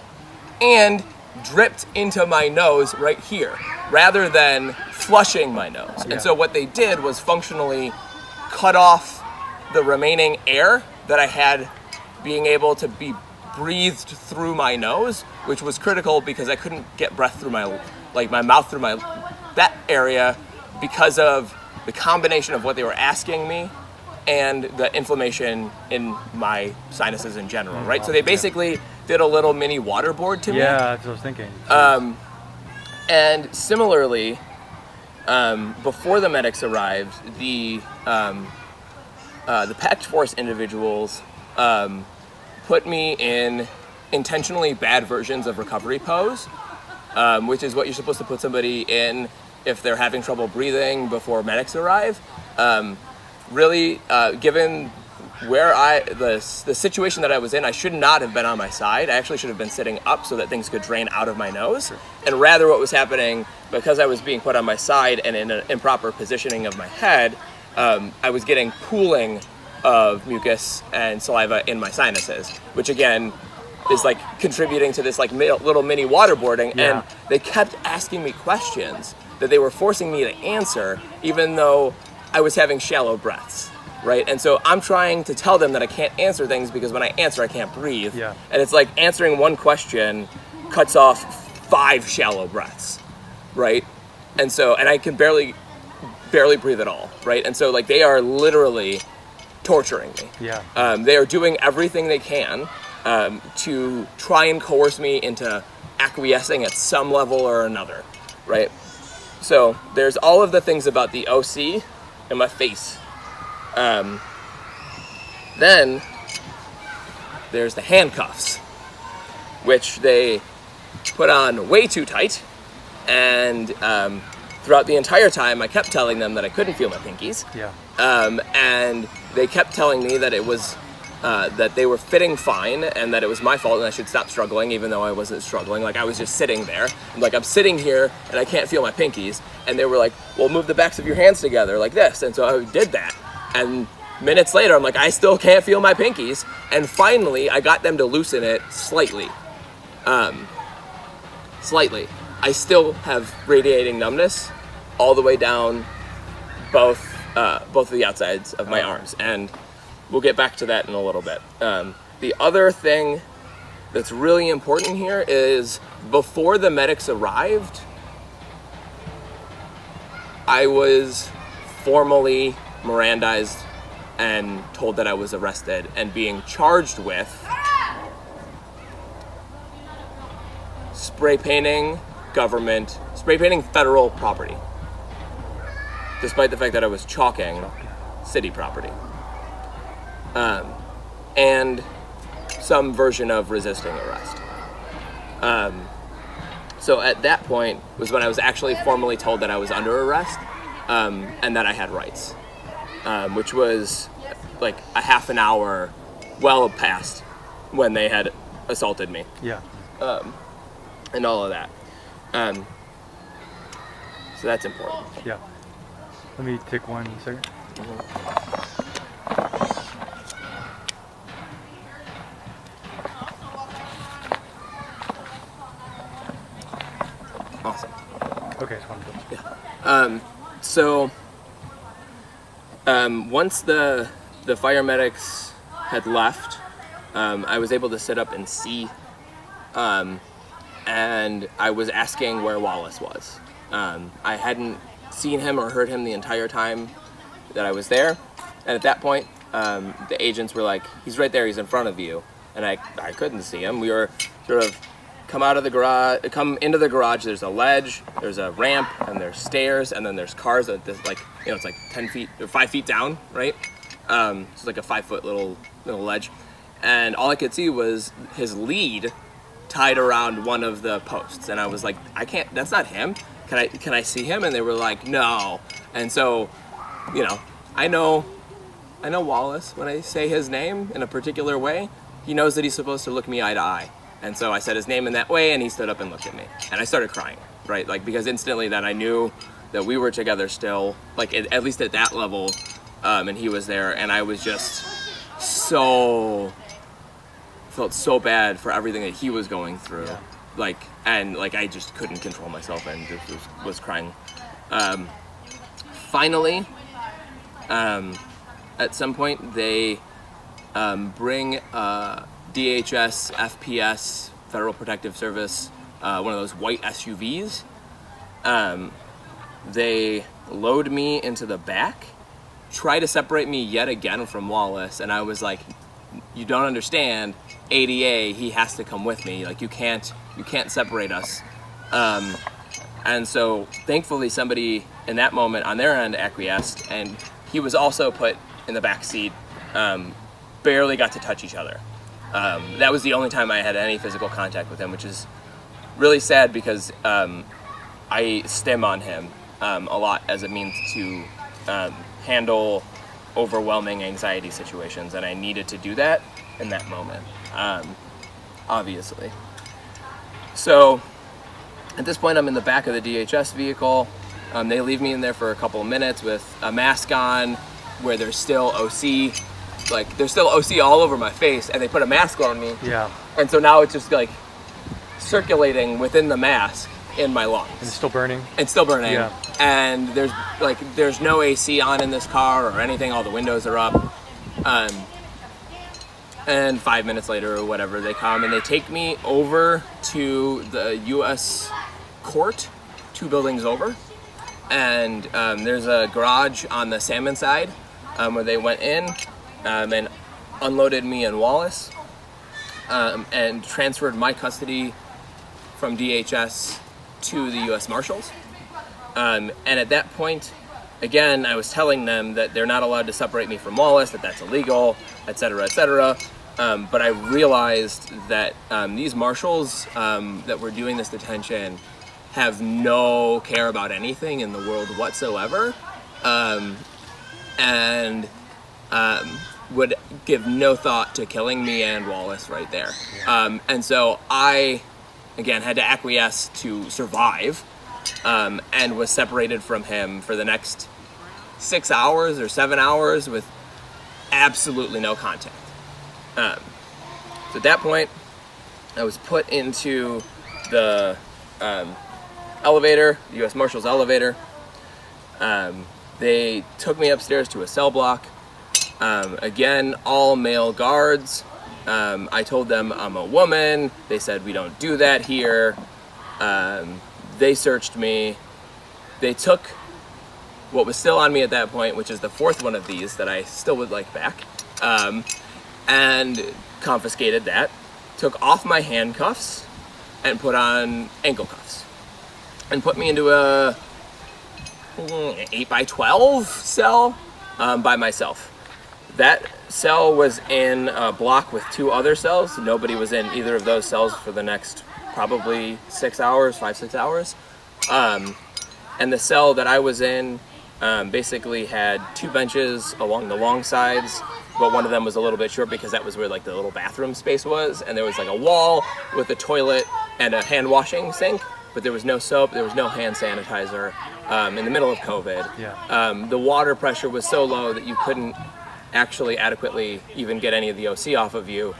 [SPEAKER 1] and dripped into my nose right here, rather than flushing my nose. And so what they did was functionally cut off the remaining air that I had being able to be breathed through my nose, which was critical because I couldn't get breath through my mouth through that area because of the combination of what they were asking me and the inflammation in my sinuses in general, right? So they basically did a little mini waterboard to me.
[SPEAKER 2] Yeah, that's what I was thinking.
[SPEAKER 1] And similarly, before the medics arrived, the packed force individuals put me in intentionally bad versions of recovery pose, which is what you're supposed to put somebody in if they're having trouble breathing before medics arrive. Really, given where the situation that I was in, I should not have been on my side. I actually should have been sitting up so that things could drain out of my nose. And rather what was happening, because I was being put on my side and in an improper positioning of my head, I was getting pooling of mucus and saliva in my sinuses, which again is like contributing to this like little mini waterboarding.
[SPEAKER 2] Yeah.
[SPEAKER 1] And they kept asking me questions that they were forcing me to answer, even though I was having shallow breaths, right? And so I'm trying to tell them that I can't answer things because when I answer, I can't breathe.
[SPEAKER 2] Yeah.
[SPEAKER 1] And it's like answering one question cuts off 5 shallow breaths, right? And so, and I can barely breathe at all, right? And so like they are literally torturing me.
[SPEAKER 2] Yeah.
[SPEAKER 1] They are doing everything they can to try and coerce me into acquiescing at some level or another, right? So there's all of the things about the OC in my face. Then there's the handcuffs, which they put on way too tight, and throughout the entire time I kept telling them that I couldn't feel my pinkies.
[SPEAKER 2] Yeah.
[SPEAKER 1] And they kept telling me that it was that they were fitting fine and that it was my fault and I should stop struggling, even though I wasn't struggling. Like I was just sitting there. Like I'm sitting here and I can't feel my pinkies. And they were like, well, move the backs of your hands together like this. And so I did that. And minutes later, I'm like, I still can't feel my pinkies. And finally, I got them to loosen it slightly. Slightly. I still have radiating numbness all the way down both of the outsides of my arms. And we'll get back to that in a little bit. The other thing that's really important here is before the medics arrived, I was formally Mirandized and told that I was arrested and being charged with spray painting federal property, despite the fact that I was chalking city property. And some version of resisting arrest. So at that point was when I was actually formally told that I was under arrest, and that I had rights, which was like a half an hour well past when they had assaulted me.
[SPEAKER 2] Yeah.
[SPEAKER 1] And all of that. So that's important.
[SPEAKER 2] Yeah. Let me take 1 second.
[SPEAKER 1] Awesome.
[SPEAKER 2] Okay, it's wonderful.
[SPEAKER 1] Yeah. So once the fire medics had left, I was able to sit up and see, and I was asking where Wallace was. I hadn't seen him or heard him the entire time that I was there, and at that point, the agents were like, "He's right there. He's in front of you," and I couldn't see him. We were sort of come into the garage. There's a ledge, there's a ramp, and there's stairs, and then there's cars that like, you know, it's like 10 feet or 5 feet down, right? It's like a 5-foot little ledge, and all I could see was his lead tied around one of the posts, and I was like, I can't. That's not him. Can I see him? And they were like, no. And so, you know, I know Wallace when I say his name in a particular way. He knows that he's supposed to look me eye to eye. And so I said his name in that way, and he stood up and looked at me. And I started crying, right? Like, because instantly then I knew that we were together still, like, at least at that level, and he was there. And I was just felt so bad for everything that he was going through. Yeah. Like, and, like, I just couldn't control myself and just was crying. Finally, at some point, they bring DHS, FPS, Federal Protective Service, one of those white SUVs. They load me into the back, try to separate me yet again from Wallace, and I was like, you don't understand, ADA, he has to come with me. Like, you can't separate us. And so thankfully somebody in that moment on their end acquiesced, and he was also put in the back seat, barely got to touch each other. That was the only time I had any physical contact with him, which is really sad because I stim on him a lot as a means to handle overwhelming anxiety situations, and I needed to do that in that moment, obviously. So at this point I'm in the back of the DHS vehicle. They leave me in there for a couple of minutes with a mask on where there's still OC, like there's still OC all over my face, and they put a mask on me.
[SPEAKER 2] Yeah.
[SPEAKER 1] And so now it's just like circulating within the mask in my lungs.
[SPEAKER 2] And it's still burning?
[SPEAKER 1] It's still burning.
[SPEAKER 2] Yeah.
[SPEAKER 1] And there's no AC on in this car or anything, all the windows are up. And 5 minutes later or whatever, they come and they take me over to the US court, 2 buildings over. And there's a garage on the Salmon side where they went in and unloaded me and Wallace and transferred my custody from DHS to the US Marshals. And at that point, again, I was telling them that they're not allowed to separate me from Wallace, that that's illegal, et cetera, et cetera. But I realized that these marshals that were doing this detention have no care about anything in the world whatsoever, and would give no thought to killing me and Wallace right there. And so I, again, had to acquiesce to survive, and was separated from him for the next 6 hours or 7 hours with absolutely no contact. So at that point, I was put into the elevator, the U.S. Marshals elevator. They took me upstairs to a cell block. Again, all male guards. I told them I'm a woman. They said we don't do that here. They searched me. They took what was still on me at that point, which is the 4th one of these that I still would like back, and confiscated that. Took off my handcuffs and put on ankle cuffs and put me into a 8x12 cell by myself. That cell was in a block with 2 other cells. Nobody was in either of those cells for the next probably 6 hours, 5-6 hours. And the cell that I was in basically had 2 benches along the long sides, but one of them was a little bit short because that was where like the little bathroom space was, and there was like a wall with a toilet and a hand washing sink, but there was no soap, there was no hand sanitizer in the middle of COVID.
[SPEAKER 2] Yeah.
[SPEAKER 1] The water pressure was so low that you couldn't actually adequately even get any of the OC off of you,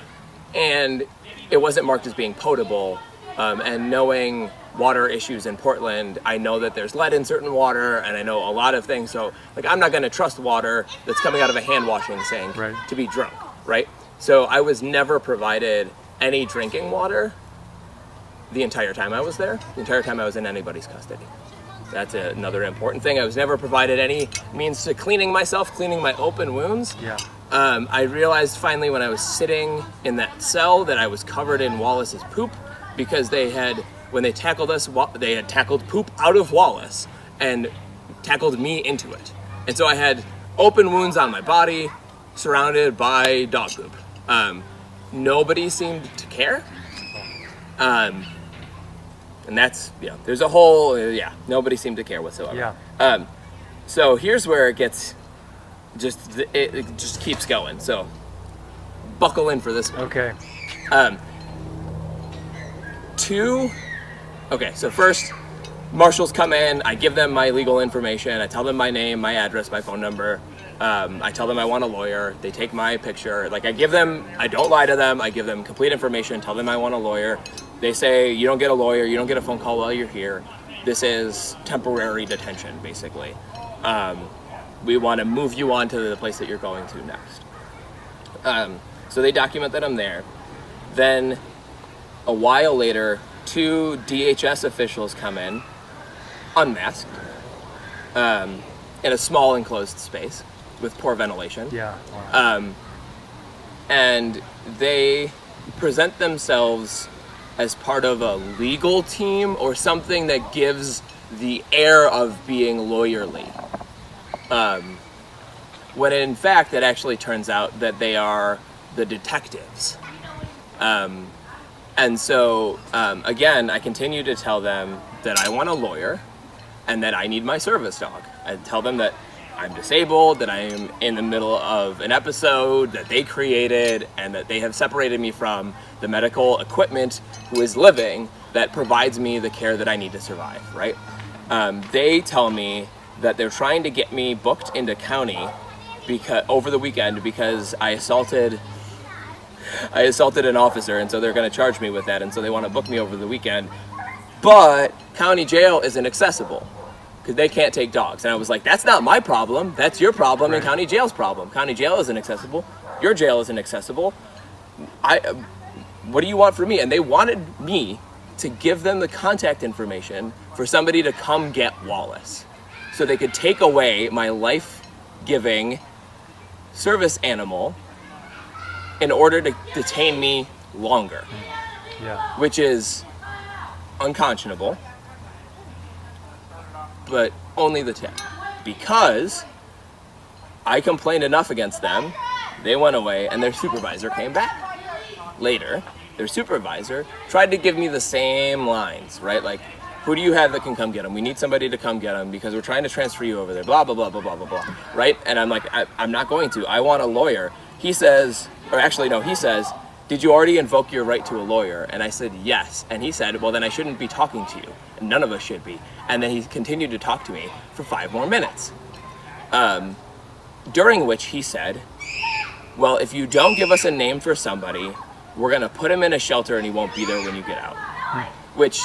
[SPEAKER 1] and it wasn't marked as being potable. And knowing water issues in Portland, I know that there's lead in certain water, and I know a lot of things. So, like, I'm not going to trust water that's coming out of a hand washing sink to be drunk, right? So I was never provided any drinking water the entire time I was there, the entire time I was in anybody's custody. That's another important thing. I was never provided any means to cleaning myself, cleaning my open wounds.
[SPEAKER 2] Yeah.
[SPEAKER 1] I realized finally when I was sitting in that cell that I was covered in Wallace's poop, because they had, when they tackled us, they had tackled poop out of Wallace and tackled me into it. And so I had open wounds on my body surrounded by dog poop. Nobody seemed to care. And that's, there's a whole, nobody seemed to care whatsoever.
[SPEAKER 2] Yeah.
[SPEAKER 1] So here's where it gets, it just keeps going. So buckle in for this one.
[SPEAKER 2] Okay.
[SPEAKER 1] So first, marshals come in, I give them my legal information, I tell them my name, my address, my phone number, I tell them I want a lawyer, they take my picture, like I don't lie to them, I give them complete information, tell them I want a lawyer, they say you don't get a lawyer, you don't get a phone call while you're here, this is temporary detention basically. We want to move you on to the place that you're going to next. So they document that I'm there. Then a while later, 2 DHS officials come in, unmasked, in a small enclosed space with poor ventilation.
[SPEAKER 2] Yeah. Wow.
[SPEAKER 1] And they present themselves as part of a legal team or something that gives the air of being lawyerly. When in fact it actually turns out that they are the detectives. And so, again, I continue to tell them that I want a lawyer and that I need my service dog. I tell them that I'm disabled, that I am in the middle of an episode that they created, and that they have separated me from the medical equipment who is living that provides me the care that I need to survive, right? They tell me that they're trying to get me booked into county over the weekend because I assaulted an officer, and so they're going to charge me with that, and so they want to book me over the weekend. But county jail is inaccessible because they can't take dogs. And I was like, that's not my problem. That's your problem and county jail's problem. County jail isn't accessible. Your jail isn't accessible. What do you want from me? And they wanted me to give them the contact information for somebody to come get Wallace so they could take away my life-giving service animal in order to detain me longer.
[SPEAKER 2] Yeah.
[SPEAKER 1] Which is unconscionable, but only the tip. Because I complained enough against them, they went away, and their supervisor came back. Later, their supervisor tried to give me the same lines, right? Like, who do you have that can come get him? We need somebody to come get him because we're trying to transfer you over there, blah, blah, blah, blah, blah, blah, blah, right? And I'm like, I'm not going to. I want a lawyer. He says, or actually, no, he says, did you already invoke your right to a lawyer? And I said, yes. And he said, well, then I shouldn't be talking to you. And none of us should be. And then he continued to talk to me for 5 more minutes. During which he said, well, if you don't give us a name for somebody, we're going to put him in a shelter and he won't be there when you get out. Which,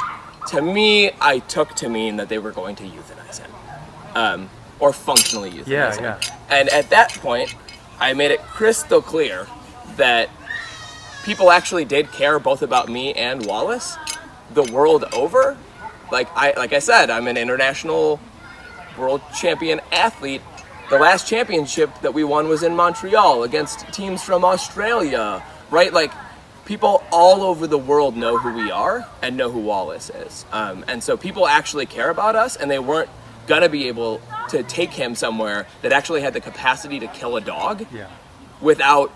[SPEAKER 1] to me, I took to mean that they were going to euthanize him. Or functionally euthanize him.
[SPEAKER 2] Yeah.
[SPEAKER 1] And at that point, I made it crystal clear that people actually did care both about me and Wallace the world over. Like I said, I'm an international world champion athlete. The last championship that we won was in Montreal against teams from Australia, right? Like, people all over the world know who we are and know who Wallace is. And so people actually care about us, and they weren't gonna be able to take him somewhere that actually had the capacity to kill a dog without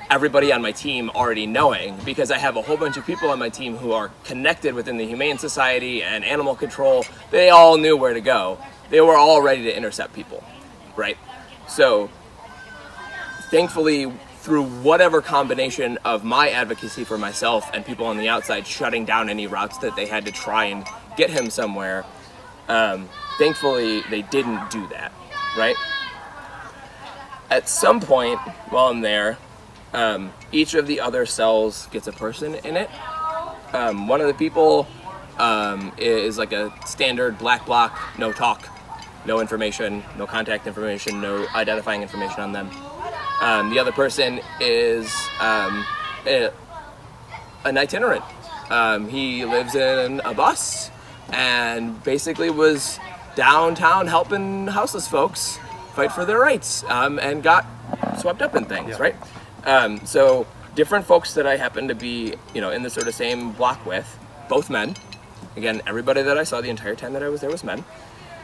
[SPEAKER 1] everybody on my team already knowing, because I have a whole bunch of people on my team who are connected within the Humane Society and animal control. They all knew where to go. They were all ready to intercept people, right? So thankfully, through whatever combination of my advocacy for myself and people on the outside shutting down any routes that they had to try and get him somewhere, thankfully they didn't do that, right? At some point while I'm there, each of the other cells gets a person in it. One of the people is like a standard black bloc, no talk, no information, no contact information, no identifying information on them. The other person is an itinerant. He lives in a bus and basically was downtown helping houseless folks fight for their rights, and got swept up in things, right? So different folks that I happen to be, in the sort of same block with, both men. Again, everybody that I saw the entire time that I was there was men.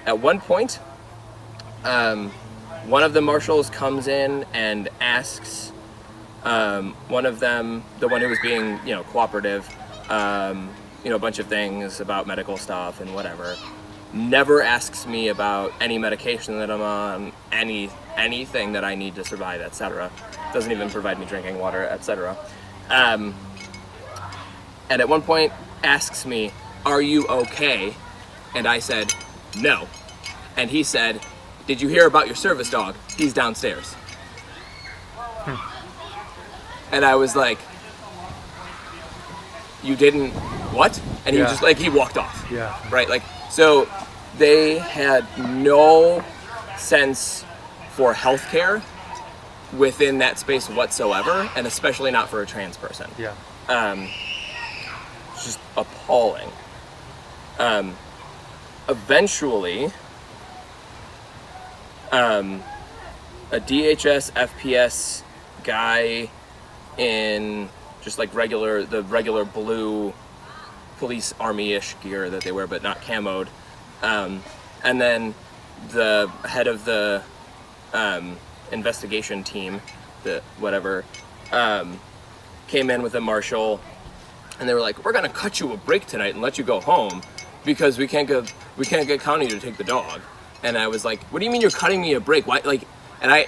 [SPEAKER 1] At one point, one of the marshals comes in and asks one of them, the one who was being, cooperative, a bunch of things about medical stuff and whatever. Never asks me about any medication that I'm on, anything that I need to survive, etc. Doesn't even provide me drinking water, etc. And at one point asks me, "Are you okay?" And I said, "No." And he said, "Did you hear about your service dog? He's downstairs." And I was like, "You didn't what?" And he just he walked off.
[SPEAKER 2] Yeah.
[SPEAKER 1] Right? So they had no sense for healthcare within that space whatsoever, and especially not for a trans person.
[SPEAKER 2] Yeah.
[SPEAKER 1] It's just appalling. Eventually, a DHS FPS guy in just like the regular blue police army-ish gear that they wear, but not camoed. And then the head of the investigation team, came in with a marshal, and they were like, "We're gonna cut you a break tonight and let you go home because we can't get Connie to take the dog." And I was like, "What do you mean you're cutting me a break? Why?" Like, and I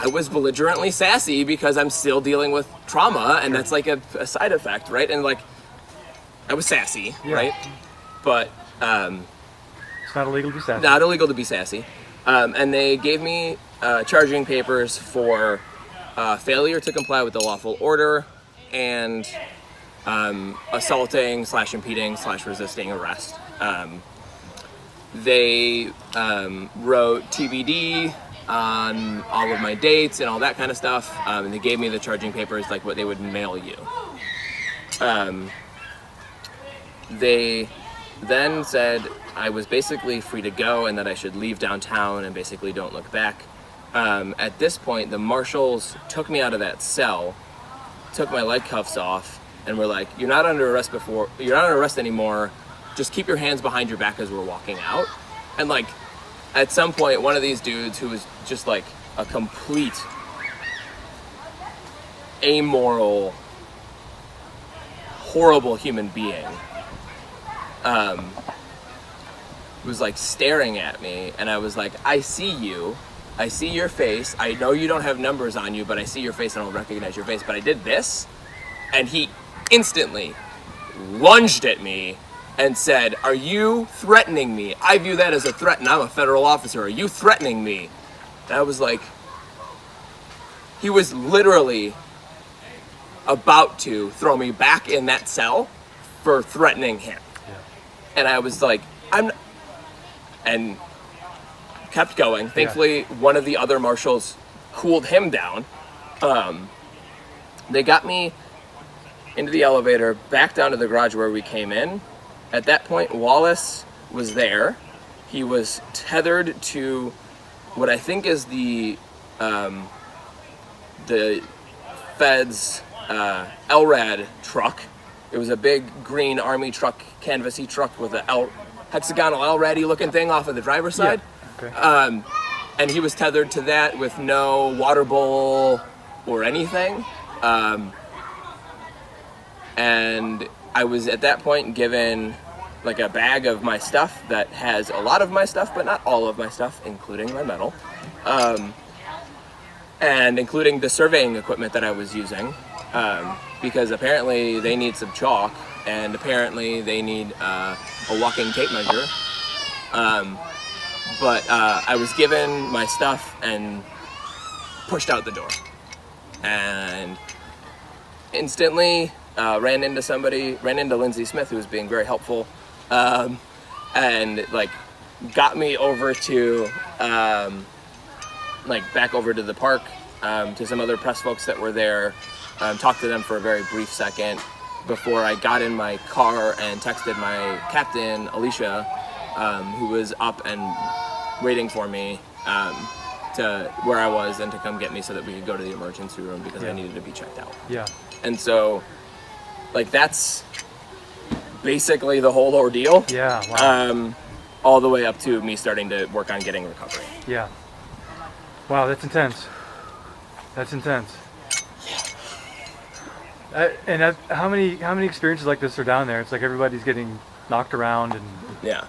[SPEAKER 1] was belligerently sassy because I'm still dealing with trauma, and that's like a side effect, right? And like, I was sassy, right? But
[SPEAKER 2] it's not illegal to be sassy.
[SPEAKER 1] Not illegal to be sassy. And they gave me charging papers for failure to comply with the lawful order and assaulting / impeding / resisting arrest. They wrote TBD on all of my dates and all that kind of stuff, and they gave me the charging papers like what they would mail you. They then said I was basically free to go and that I should leave downtown and basically don't look back. At this point, the marshals took me out of that cell, took my leg cuffs off, and were like, "You're not under arrest anymore. Just keep your hands behind your back as we're walking out." And like, at some point, one of these dudes who was just like a complete amoral, horrible human being, was like staring at me, and I was like, "I see you. I see your face. I know you don't have numbers on you, but I see your face and I'll recognize your face. But I did this." And he instantly lunged at me and said, "Are you threatening me? I view that as a threat, and I'm a federal officer. Are you threatening me?" And I was like, he was literally about to throw me back in that cell for threatening him. Yeah. And I was like, and kept going. Thankfully, one of the other marshals cooled him down. They got me into the elevator, back down to the garage where we came in. At that point, Wallace was there. He was tethered to what I think is the Fed's LRAD truck. It was a big green army truck, canvassy truck with a hexagonal LRAD-y looking thing off of the driver's side.
[SPEAKER 2] Okay.
[SPEAKER 1] And he was tethered to that with no water bowl or anything. And I was at that point given like a bag of my stuff that has a lot of my stuff, but not all of my stuff, including my medal, and including the surveying equipment that I was using, because apparently they need some chalk, and apparently they need a walking tape measure. But I was given my stuff and pushed out the door, and instantly ran into Lindsay Smith, who was being very helpful, and like got me over to back over to the park, to some other press folks that were there, talked to them for a very brief second before I got in my car and texted my captain, Alicia, who was up and waiting for me to where I was and to come get me so that we could go to the emergency room because I needed to be checked out. Yeah. And so, like, that's basically the whole ordeal.
[SPEAKER 2] Yeah. Wow.
[SPEAKER 1] All the way up to me starting to work on getting recovery.
[SPEAKER 2] Yeah. Wow, that's intense. That's intense. Yeah. How many experiences like this are down there? It's like everybody's getting knocked around and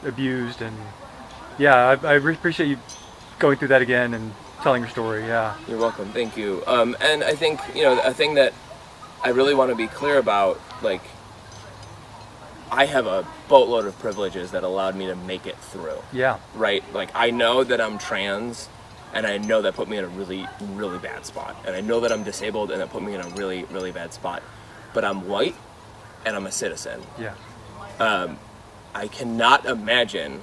[SPEAKER 2] abused, and I appreciate you going through that again and telling your story. Yeah.
[SPEAKER 1] You're welcome. Thank you. And I think, a thing that I really want to be clear about, like, I have a boatload of privileges that allowed me to make it through.
[SPEAKER 2] Yeah.
[SPEAKER 1] Right? Like, I know that I'm trans, and I know that put me in a really, really bad spot. And I know that I'm disabled, and that put me in a really, really bad spot. But I'm white, and I'm a citizen.
[SPEAKER 2] Yeah.
[SPEAKER 1] I cannot imagine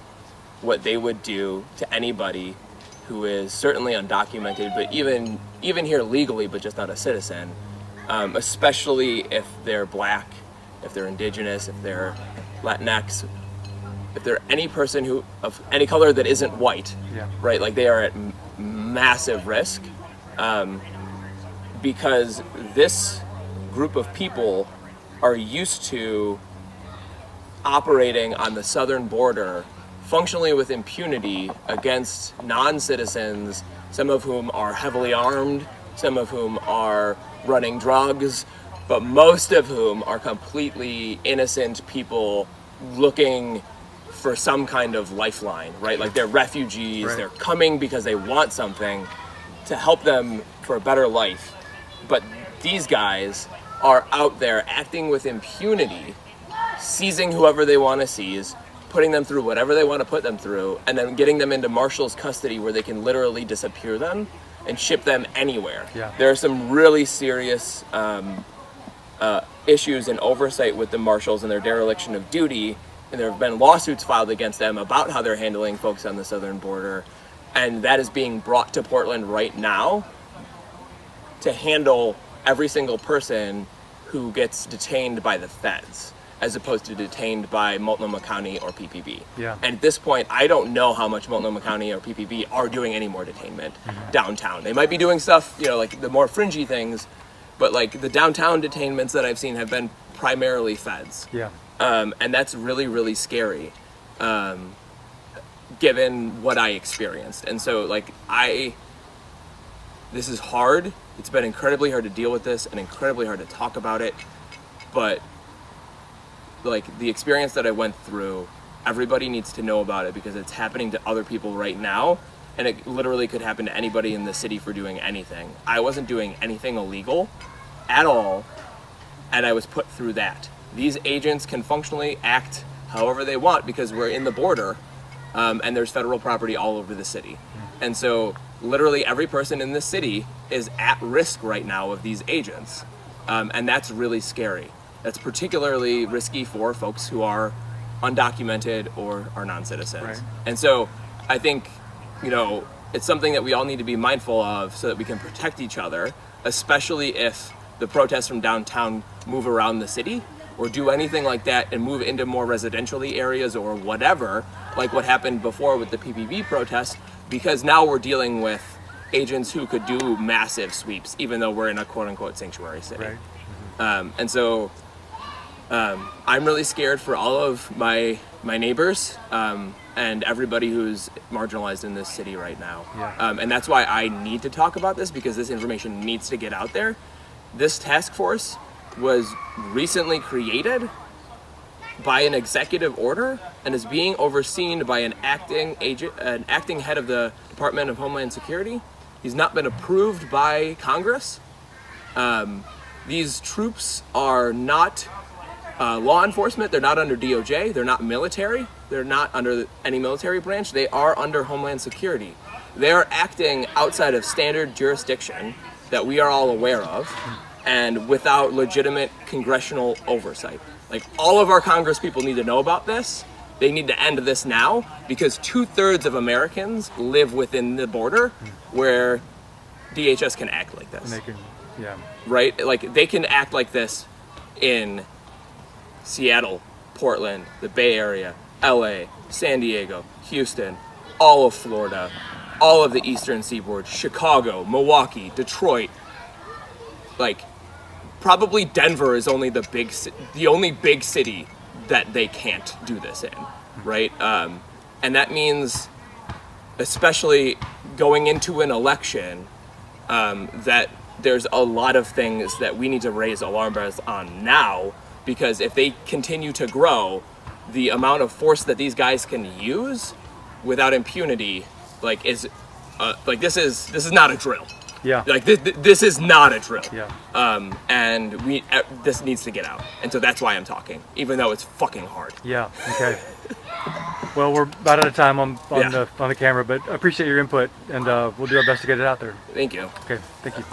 [SPEAKER 1] what they would do to anybody who is certainly undocumented, but even here legally, but just not a citizen, especially if they're black, if they're indigenous, if they're Latinx, if they're any person who of any color that isn't white, right? Like they are at massive risk, because this group of people are used to operating on the southern border functionally with impunity against non-citizens, some of whom are heavily armed, some of whom are running drugs, but most of whom are completely innocent people looking for some kind of lifeline, right? Like they're refugees, they're coming because they want something to help them for a better life. But these guys are out there acting with impunity, seizing whoever they want to seize, putting them through whatever they want to put them through, and then getting them into Marshall's custody where they can literally disappear them and ship them anywhere. There are some really serious issues and oversight with the Marshals and their dereliction of duty, and there have been lawsuits filed against them about how they're handling folks on the southern border, and that is being brought to Portland right now to handle every single person who gets detained by the feds, as opposed to detained by Multnomah County or PPB. And at this point, I don't know how much Multnomah County or PPB are doing any more detainment downtown. They might be doing stuff, you know, like the more fringy things, but like the downtown detainments that I've seen have been primarily feds. And that's really, really scary, given what I experienced. And so like this is hard. It's been incredibly hard to deal with this and incredibly hard to talk about it, but like the experience that I went through, everybody needs to know about it because it's happening to other people right now, and it literally could happen to anybody in the city for doing anything. I wasn't doing anything illegal at all, and I was put through that. These agents can functionally act however they want because we're in the border, and there's federal property all over the city. And so literally every person in this city is at risk right now of these agents, and that's really scary. That's particularly risky for folks who are undocumented or are non-citizens. And so I think, you know, it's something that we all need to be mindful of so that we can protect each other, especially if the protests from downtown move around the city or do anything like that and move into more residential-y areas or whatever, like what happened before with the PPB protests, because now we're dealing with agents who could do massive sweeps, even though we're in a quote-unquote sanctuary city. And so I'm really scared for all of my neighbors and everybody who's marginalized in this city right now. And that's why I need to talk about this, because this information needs to get out there. This task force was recently created by an executive order and is being overseen by an acting head of the Department of Homeland Security. He's not been approved by Congress. These troops are not law enforcement. They're not under DOJ. They're not military. They're not under any military branch. They are under Homeland Security. They are acting outside of standard jurisdiction that we are all aware of, and without legitimate congressional oversight. Like, all of our Congress people need to know about this. They need to end this now, because 2/3 of Americans live within the border where DHS can act like this.
[SPEAKER 2] And they can,
[SPEAKER 1] Right? Like, they can act like this in Seattle, Portland, the Bay Area, LA, San Diego, Houston, all of Florida, all of the Eastern Seaboard, Chicago, Milwaukee, Detroit. Like, probably Denver is only the only big city that they can't do this in, right? And that means, especially going into an election, that there's a lot of things that we need to raise alarm bells on now, because if they continue to grow, the amount of force that these guys can use without impunity, like, is like, this is not a drill. Like, this is not a drill. And this needs to get out. And so that's why I'm talking, even though it's fucking hard.
[SPEAKER 2] Okay. Well, we're about out of time on the camera, but I appreciate your input, and we'll do our best to get it out there.
[SPEAKER 1] Thank you.
[SPEAKER 2] Okay, thank you.